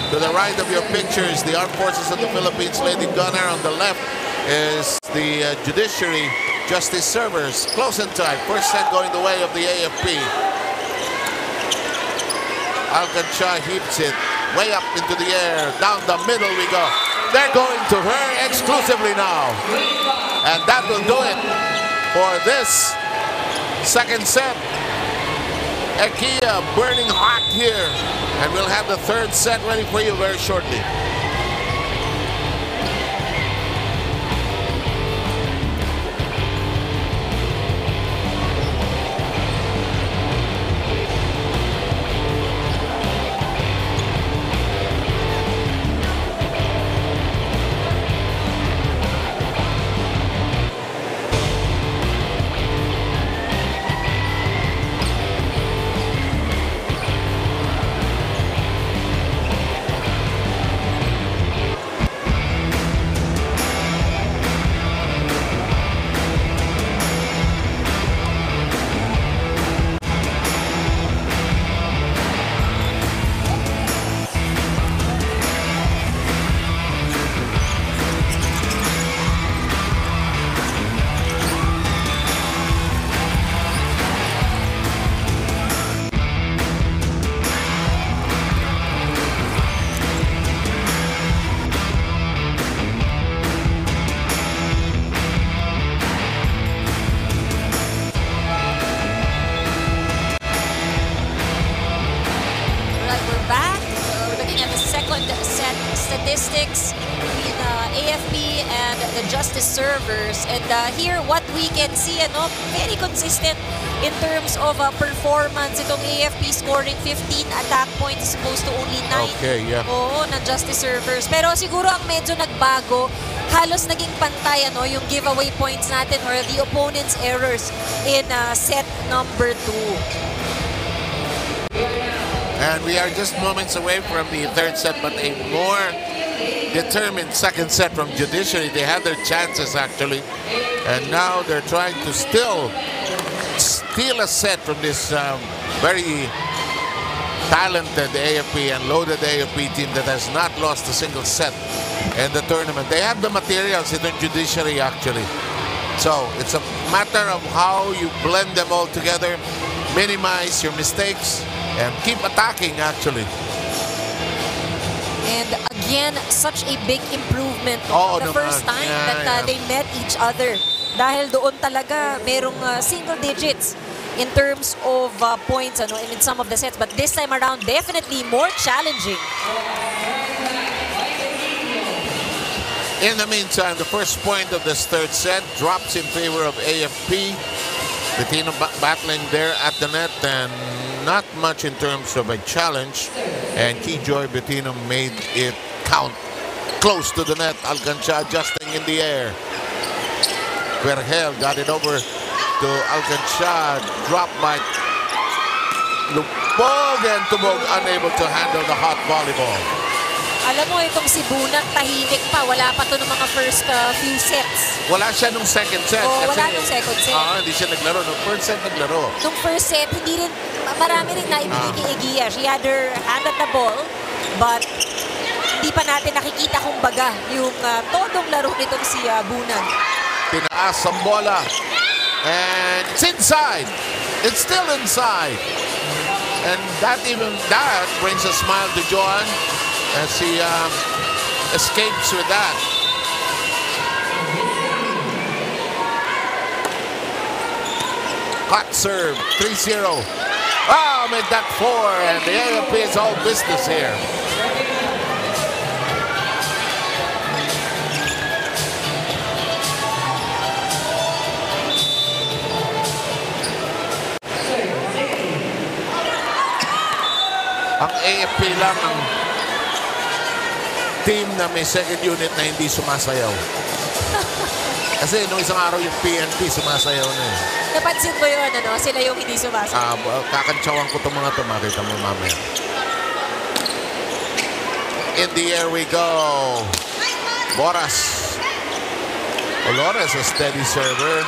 To the right of your pictures, the Armed Forces of the Philippines, Lady Gunnar. On the left is the Judiciary Justice Servers. Close and tight. First set going the way of the AFP. Alcancha heaps it way up into the air. Down the middle we go. They're going to her exclusively now. And that will do it for this second set. Ikea burning hot here. And we'll have the third set ready for you very shortly. Statistics between AFP and the Justice Servers, and here what we can see, very consistent in terms of performance. Itong AFP scoring 15 attack points as opposed to only 9. Okay, yeah. Oo, ng Justice Servers. Pero siguro ang medyo nagbago, halos naging pantay yung giveaway points natin or the opponent's errors in set number 2. And we are just moments away from the third set, but a more determined second set from Judiciary. They had their chances actually, and now they're trying to still steal a set from this very talented AFP and loaded AFP team that has not lost a single set in the tournament. They have the materials in the Judiciary actually. So it's a matter of how you blend them all together, minimize your mistakes, and keep attacking actually. And again, such a big improvement the Oo first naman. time Yeah, that yeah. they met each other. Dahil doon talaga merong single digits in terms of points in some of the sets. But this time around, definitely more challenging. In the meantime, the first point of this third set drops in favor of AFP. Betino battling there at the net and not much in terms of a challenge. And Keyjoy Betino made it count close to the net. Alcancha adjusting in the air. Vergel got it over to Alcancha. Dropped by Lubog, and Tubog unable to handle the hot volleyball. Alam mo, itong si Bunat, tahimik pa. Wala pa to ng mga first few sets. Wala siya nung second set. Oo, wala nung second set. Hindi siya naglaro. Nung first set naglaro. Nung first set, hindi rin, marami rin naibigay kay Egia. She had her hand at the ball, but hindi pa natin nakikita kung baga yung todong laro nitong si Bunat. Tinaas ang bola. And it's inside. It's still inside. And that brings a smile to Johan as he escapes with that. Hot serve, 3-0. Oh, made that 4, and the AFP is all business here. Ang AFP lang ang team na may second unit na hindi sumasayaw. Kasi nung isang araw yung PNP sumasayaw na eh. Napansin mo yun, sila yung hindi sumasayaw. Kakantsawan ko itong mga ito, makita mo mamaya. In the air we go. Boras. Olores, a steady server.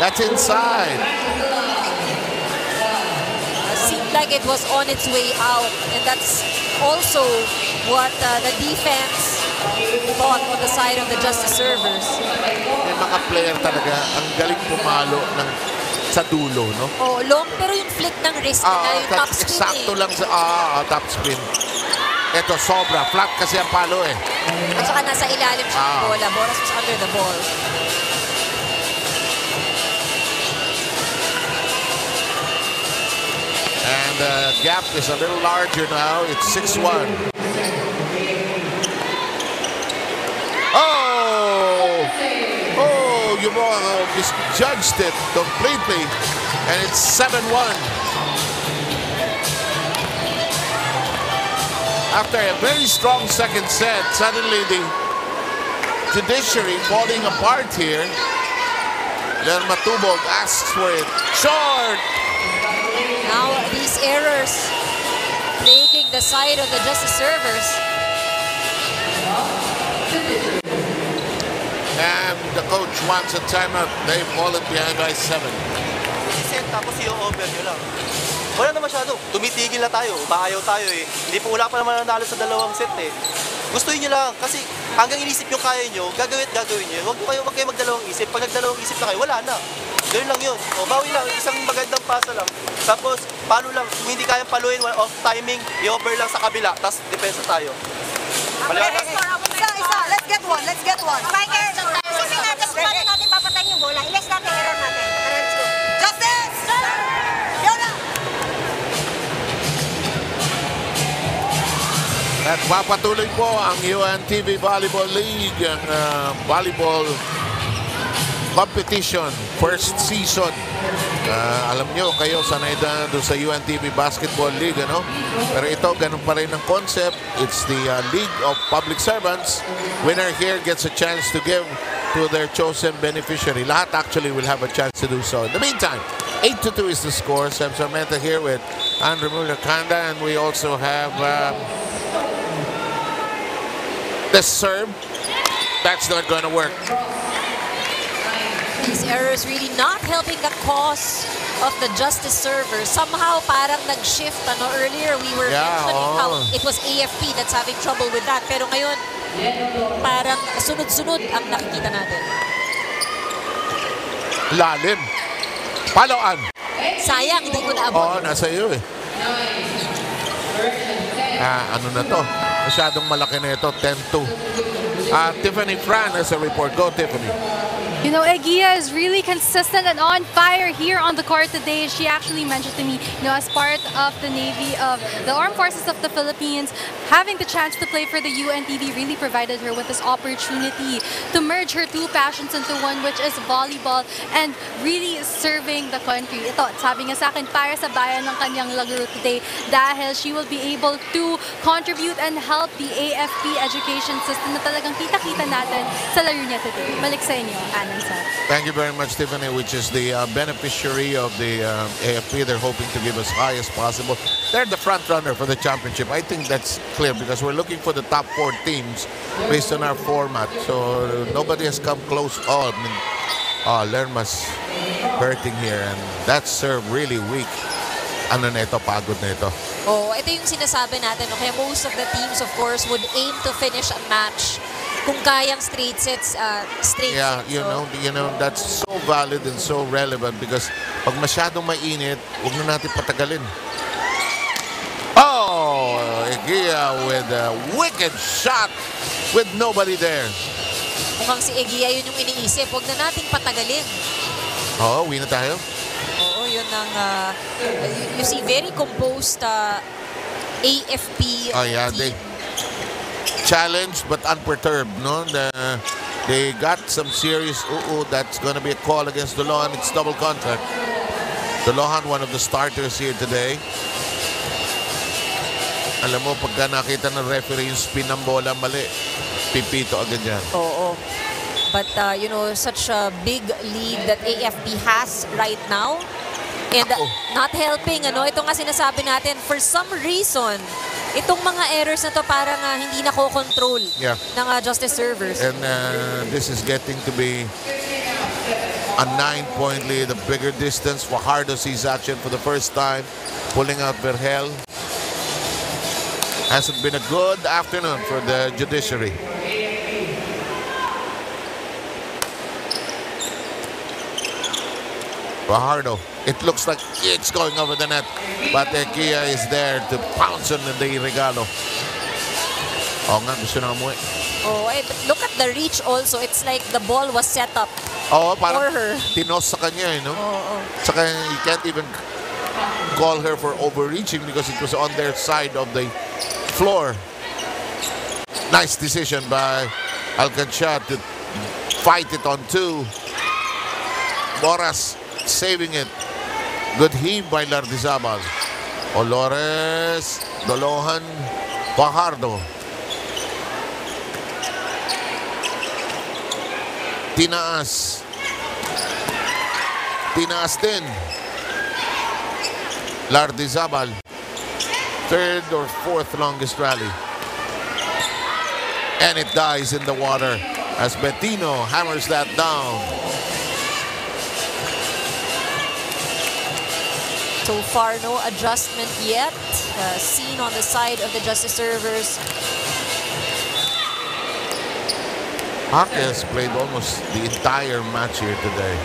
That's inside. Seemed like it was on its way out, and that's also what the defense thought on the side of the Justice servers. May mga player talaga ang galing pumalo sa dulo, no? Oh, long, pero yung flick ng wrist na yung top spin Eksakto lang sa top spin. Ito sobra, flat kasi ang palo eh. At saka nasa ilalim siya ng bola. Boras was under the ball. And the gap is a little larger now. It's 6-1. Oh, you misjudged it completely. And it's 7-1. After a very strong second set, suddenly the Judiciary falling apart here. Then Matubog asks for it. Short! Now these errors plaguing the side of the Justice servers. And the coach wants a timeout. They've fallen behind by 7. Set, tapos yung over nyo lang. Wala na masyado. Tumitigil na tayo. Maayaw tayo eh. Wala pa naman nanalo sa dalawang set eh. Gustuin nyo lang. Kasi hanggang inisip nyo kaya nyo, gagawin nyo. Huwag kayo magdalawang isip. Pag nagdalawang isip na kayo, wala na. Ganoon lang yun. O, bawi lang. Isang magandang pasa lang. Tapos, paano lang. Kung hindi kayang paluin, off timing, i-over lang sa kabila. Tapos, depensa tayo. Isa. Let's get one. Spiker, isipin natin kung paano natin papatayin yung bola. Iles natin, error natin. Let's go. Justice! Fiona! At papatuloy po ang UNTV Volleyball League, ang volleyball competition, first season. Alam nyo, kayo sanay na doon sa UNTV Basketball League, ano? Pero ito, ganun pa rin ang concept. It's the League of Public Servants. Winner here gets a chance to give to their chosen beneficiary. Lahat actually will have a chance to do so. In the meantime, 8-2 is the score. Sam Sarmenta here with Andre Muller-Kanda, and we also have the serve. That's not going to work. These errors really not helping the cause of the Justice server. Somehow parang nag-shift. Earlier we were mentioning how it was AFP that's having trouble with that. Pero ngayon, parang sunod-sunod ang nakikita natin. Lalim. Paloan. Sayang, hindi ko naabot. Oo, nasa iyo eh. Ano na to? Masyadong malaki na ito. 10-2. Tiffany Fran has a report. Go, Tiffany. You know, Egia is really consistent and on fire here on the court today. She actually mentioned to me, you know, as part of the Navy of the Armed Forces of the Philippines, having the chance to play for the UNTV really provided her with this opportunity to merge her two passions into one, which is volleyball and really serving the country. Ito, sabi niya sa akin, para sa bayan ng kanyang lagro today dahil she will be able to contribute and help the AFP education system na talagang kita-kita natin sa laro niya today. Balik sa inyo, Anna. Thank you very much, Tiffany, which is the beneficiary of the AFP. They're hoping to give as high as possible. They're the front runner for the championship. I think that's clear because we're looking for the top 4 teams based on our format. So nobody has come close. Oh, I mean, Lerma's hurting here, and that serve really weak. Ano na ito, pagod na ito. Oh, ito yung sinasabi natin. Okay, most of the teams, of course, would aim to finish a match kung kayang straight sets. Yeah, you know, that's so valid and so relevant because pag masyadong mainit, huwag na natin patagalin. Oh, Egia with a wicked shot with nobody there. Mukhang si Egia yun yung iniisip. Huwag na nating patagalin. Oo, uwi na tayo. Oo, yun ang, you see, very composed AFP team. Challenged but unperturbed, no? They got some serious that's going to be a call against Dolohan. It's double contact. Dolohan, one of the starters here today. Alam mo, pagka nakita ng referee yung spin ng bola, mali. Pipito agad yan. Oo. But, you know, such a big lead that AFP has right now. And not helping, ano, ito nga sinasabi natin, for some reason, itong mga errors na to parang hindi nako-control ng justice servers. And this is getting to be a 9-point lead, a bigger distance. Fajardo sees action for the first time, pulling out Vergel. Hasn't been a good afternoon for the Judiciary. Fajardo. It looks like it's going over the net, but Egia is there to pounce on the regalo. Oh, nga, gusto na umuwi. Oh, but look at the reach also. It's like the ball was set up parang for her. Tinos sa kanya, you know? Saka you can't even call her for overreaching because it was on their side of the floor. Nice decision by Alcanchar to fight it on 2. Boras saving it. Good heave by Lardizabal. Olores, Dolohan, Fajardo. Tinaas. Tinaas din. Lardizabal. 3rd or 4th longest rally. And it dies in the water as Bettino hammers that down. So far, no adjustment yet seen on the side of the justice servers. Hake has played almost the entire match here today.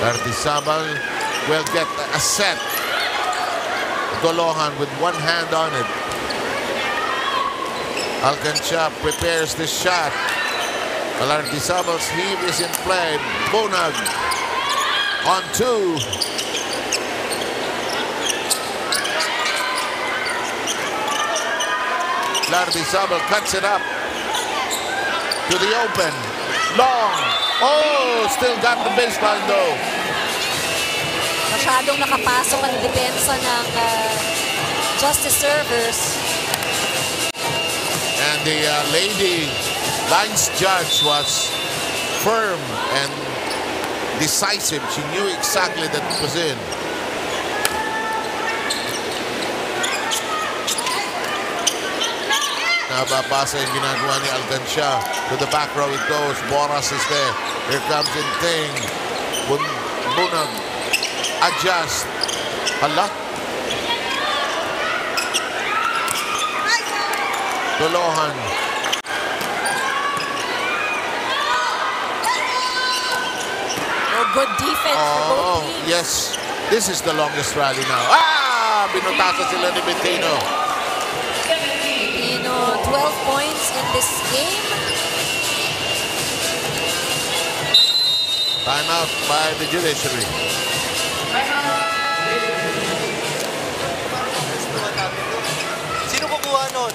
Lardizabal will get a set. Dolohan with one hand on it. Alcanchar prepares the shot. Lardizabal's heave is in play. Bonag on 2. Lardizabal cuts it up to the open. Long. Oh, still got the baseline though. Masyadong nakapasok ang depensa ng justice servers. And the lady lines judge was firm and decisive. She knew exactly that it was in. Nababasa yung ginagawa ni Alcanchar. To the back row it goes. Boras is there. Here comes in Ting. Bunag. Adjust. Hala. Dolohan. good defense for both teams. Yes. This is the longest rally now. Binutasa sila ni Bettino. Bettino, 12 points in this game. Timeout by the Judiciary. Sino kukuha nun?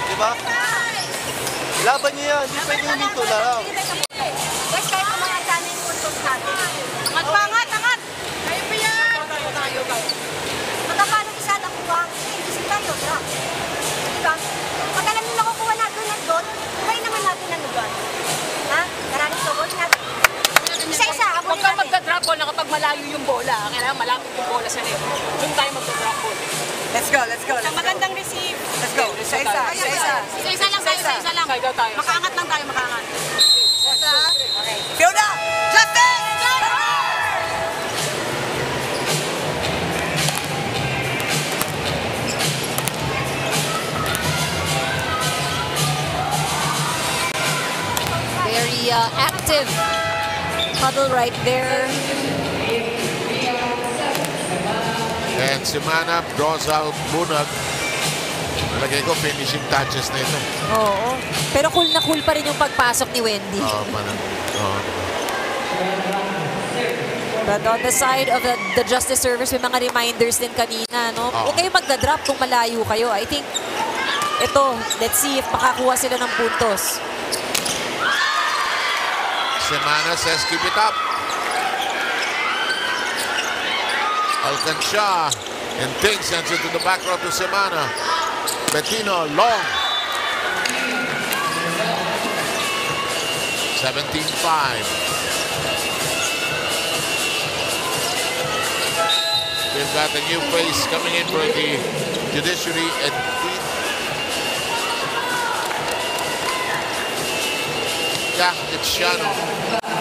Di ba? Laban niyo yan. Hindi pwede huminto lang. Guys, kahit umangat sana yung puntos natin. Angat! Kayo pa yan! Tayo. Matapalo isa lang kuha. Hindi sila yun. Diba? Pag alam nila kukuha natin ng doon, kuhain naman natin ng lugar. Ha? Maraming tawag natin. Isa-isa. Huwag kang magka-drop ball na kapag malayo yung bola. Kailangan malapit yung bola sa net. Doon tayo magka-drop ball. Let's go. Magandang receive. Let's go. Isa-isa. Isa-isa lang tayo, isa-isa lang. Makaangat lang tayo, makaangat. Okay. Fiona! Justin! Very active huddle right there. And Simana draws out Bunag. Nalagay ko finishing touches na ito. Oo. Pero cool na cool pa rin yung pagpasok ni Wendy. But on the side of the justice service, may mga reminders din kanina, no? Huwag kayong magda-drop kung malayo kayo. I think, ito, let's see if makakuha sila ng puntos. Simana says keep it up. Alcansha and Ting sends it to the back row to Simana. Bettino long. 17-5. We've got a new face coming in for the Judiciary. Yeah, it's Shano.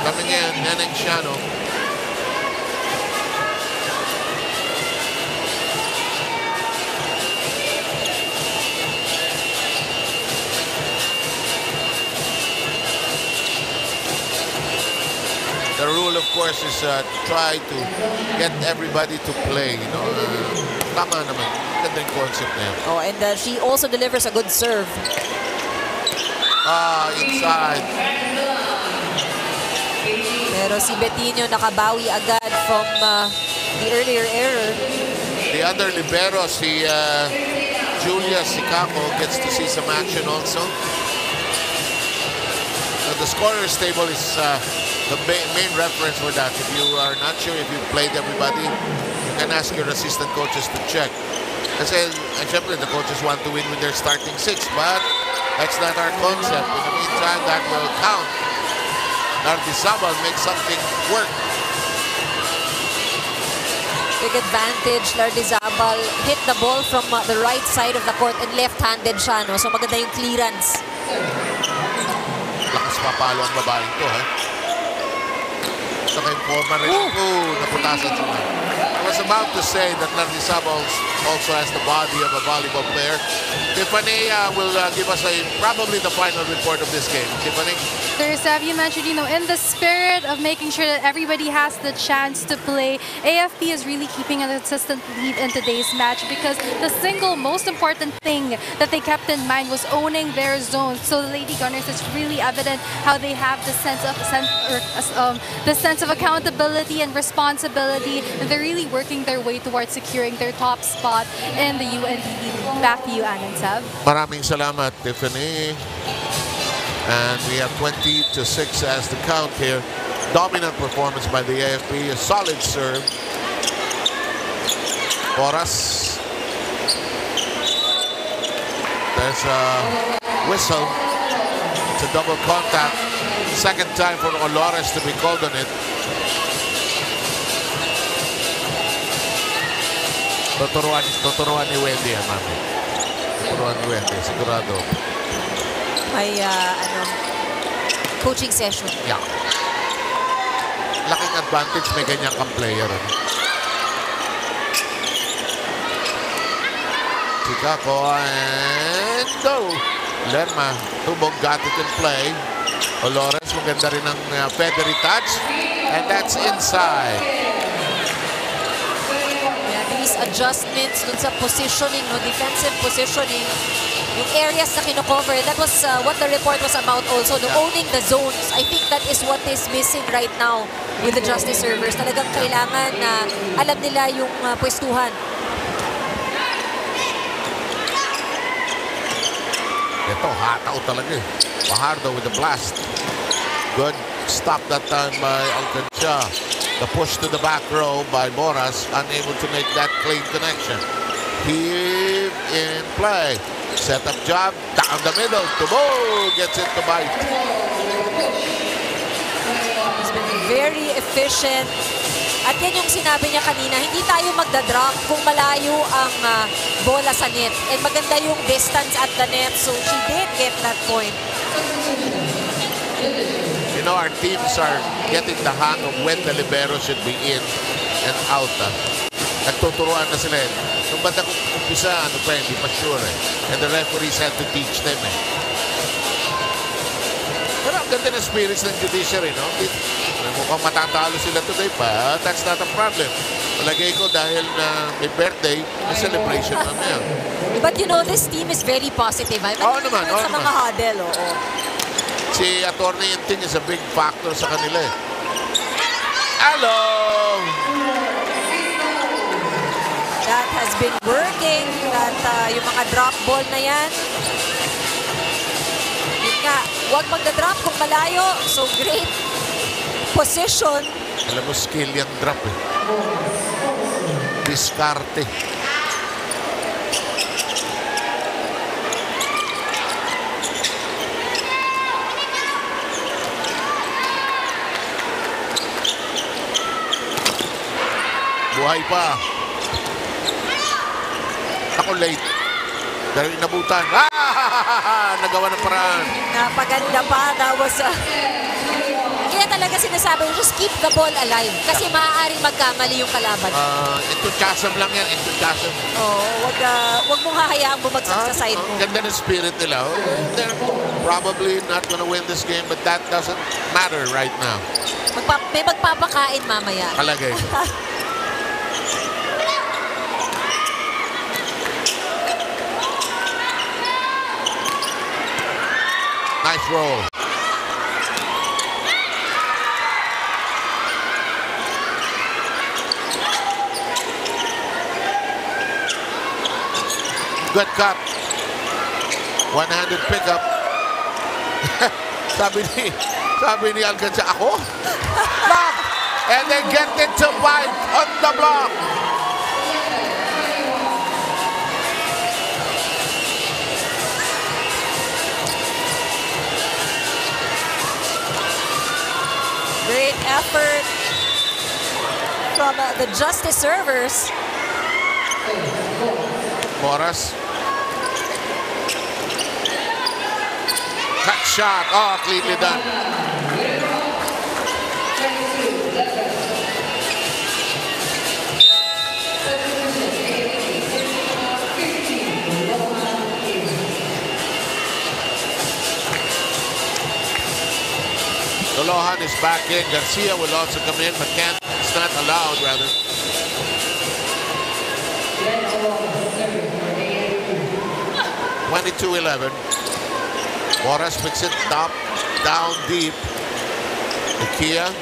Coming in, Neneng Shano. The rule, of course, is try to get everybody to play. You know, tama naman. Ganda yung concept na yan. Oh, and she also delivers a good serve. Inside. Pero si Bettino nakabawi agad from the earlier error. The other libero, si Julia Sicamo, gets to see some action also. The scorer's table is the main reference for that. If you are not sure if you've played everybody, you can ask your assistant coaches to check. Kasi, syempre, the coaches want to win with their starting six, but that's not our concept. In the meantime, that will count. Nardizabal makes something work. Big advantage. Nardizabal hit the ball from the right side of the court and left-handed siya, no? So maganda yung clearance. Lakas papalo ang babaeng to, ha? Saka yung forma rin. Naputasan sila. I was about to say that Nardizabal also has the body of a volleyball player. Tiffany will give us probably the final report of this game. Tiffany? Sav, you mentioned, in the spirit of making sure that everybody has the chance to play, AFP is really keeping a consistent lead in today's match because the single most important thing that they kept in mind was owning their zone. So the Lady Gunners, it's really evident how they have the sense of accountability and responsibility, and they're really working their way towards securing their top spot in the UNTV. Back to you, Ann and Sav. Maraming salamat, Tiffany. And we have 20-6 as the count here. Dominant performance by the AFP. A solid serve. Boras. There's a whistle. It's a double contact. Second time for Olores to be called on it. Tuturuan ni Wendy, mami. Tuturuan ni Wendy, sigurado. May coaching session. Yeah. Laking advantage may ganyan kang player. Chicago and go. Lerma, Tubog got it in play. Olores, maganda rin ang feathery touch. And that's inside. Yeah, these adjustments dun sa positioning, no, defensive positioning, yung areas na kino-cover, that was what the report was about also, no, owning the zones. I think that is what is missing right now with the Justice servers. Talagang kailangan na alam nila yung pwestuhan. Ito, hataw talaga eh. Fajardo with the blast. Good stop that time by Alcantia. The push to the back row by Moras, unable to make that clean connection. Keep in play. Set up job, down the middle. Tubo gets it to bite. He's been very efficient. At yan yung sinabi niya kanina, hindi tayo magdadrop kung malayo ang bola sa net. And maganda yung distance at the net, so she did get that point. You know, our teams are getting the hang of when the libero should be in and out. Nagtuturuan na sila. Nung banda kung umpisa, hindi pa sure eh. And the referees had to teach them eh. Pero ang ganda ng spirits ng Judiciary, no? Mukhang matatalo sila today pa. That's not a problem. Malagay ko dahil na may birthday, may celebration naman. But you know, this team is very positive. Oo naman, oo sa naman. mga huddle, oo. Si Atty. Inting is a big factor sa kanila eh. Hello! That has been working. That yung mga drop ball na yan. Yun nga, huwag magda-drop kung malayo. So great position. Alam mo, skill yung drop eh. Diskarte. Buhay pa. Ako late. Dahil inabutan. Nagawa ng paraan. Napaganda pa. That was kaya talaga sinasabi, just keep the ball alive. Kasi maaaring magkamali yung kalaban. Enthusiasm lang yan. Enthusiasm. Wag mong hahayaang bumagsak sa side mo. Ganda ng spirit nila. They're probably not gonna win this game, but that doesn't matter right now. May magpapakain mamaya. Kalagay. Nice roll. Good cut. One-handed pickup. sabi ni Alcantia, ako? Block! And they get it to bite on the block. Great effort from the Justice servers. Moras. Cut shot. Oh, cleanly done. Lohan is back in. Garcia will also come in, but it's not allowed, rather. (22-11). Moras picks it top, down deep. Ikea.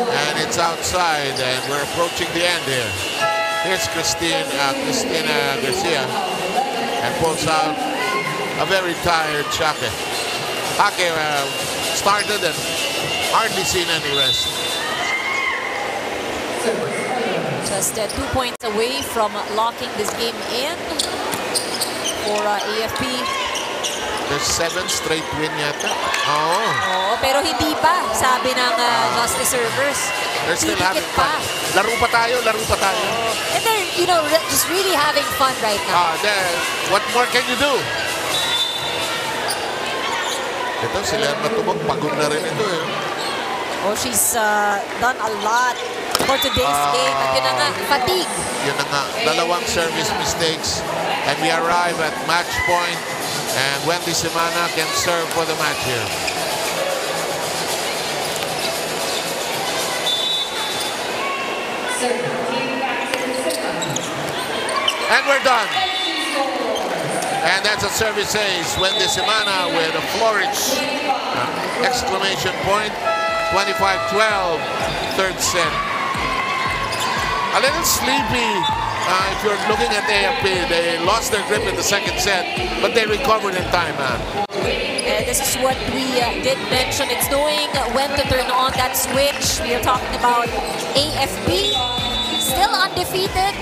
And it's outside, and we're approaching the end here. Here's Cristina Garcia, and pulls out a very tired Shake. Hake started and hardly seen any rest. Just 2 points away from locking this game in for AFP. There's 7 straight win yata. Pero hindi pa, sabi ng Justice servers. They're still having fun. Laro pa tayo. And they're, just really having fun right now. What more can you do? Ito, sila matubog. Pagod na rin ito eh. She's done a lot for today's game. At yun na nga, fatigue. Yun na nga, dalawang service mistakes. And we arrive at match point. And Wendy Semana can serve for the match here. And we're done. And that's a service ace. Wendy Semana with a flourish. Exclamation point. 25-12, third set. A little sleepy if you're looking at AFP. They lost their grip in the second set, but they recovered in time, man. This is what we did mention. It's knowing when to turn on that switch. We are talking about AFP, still undefeated.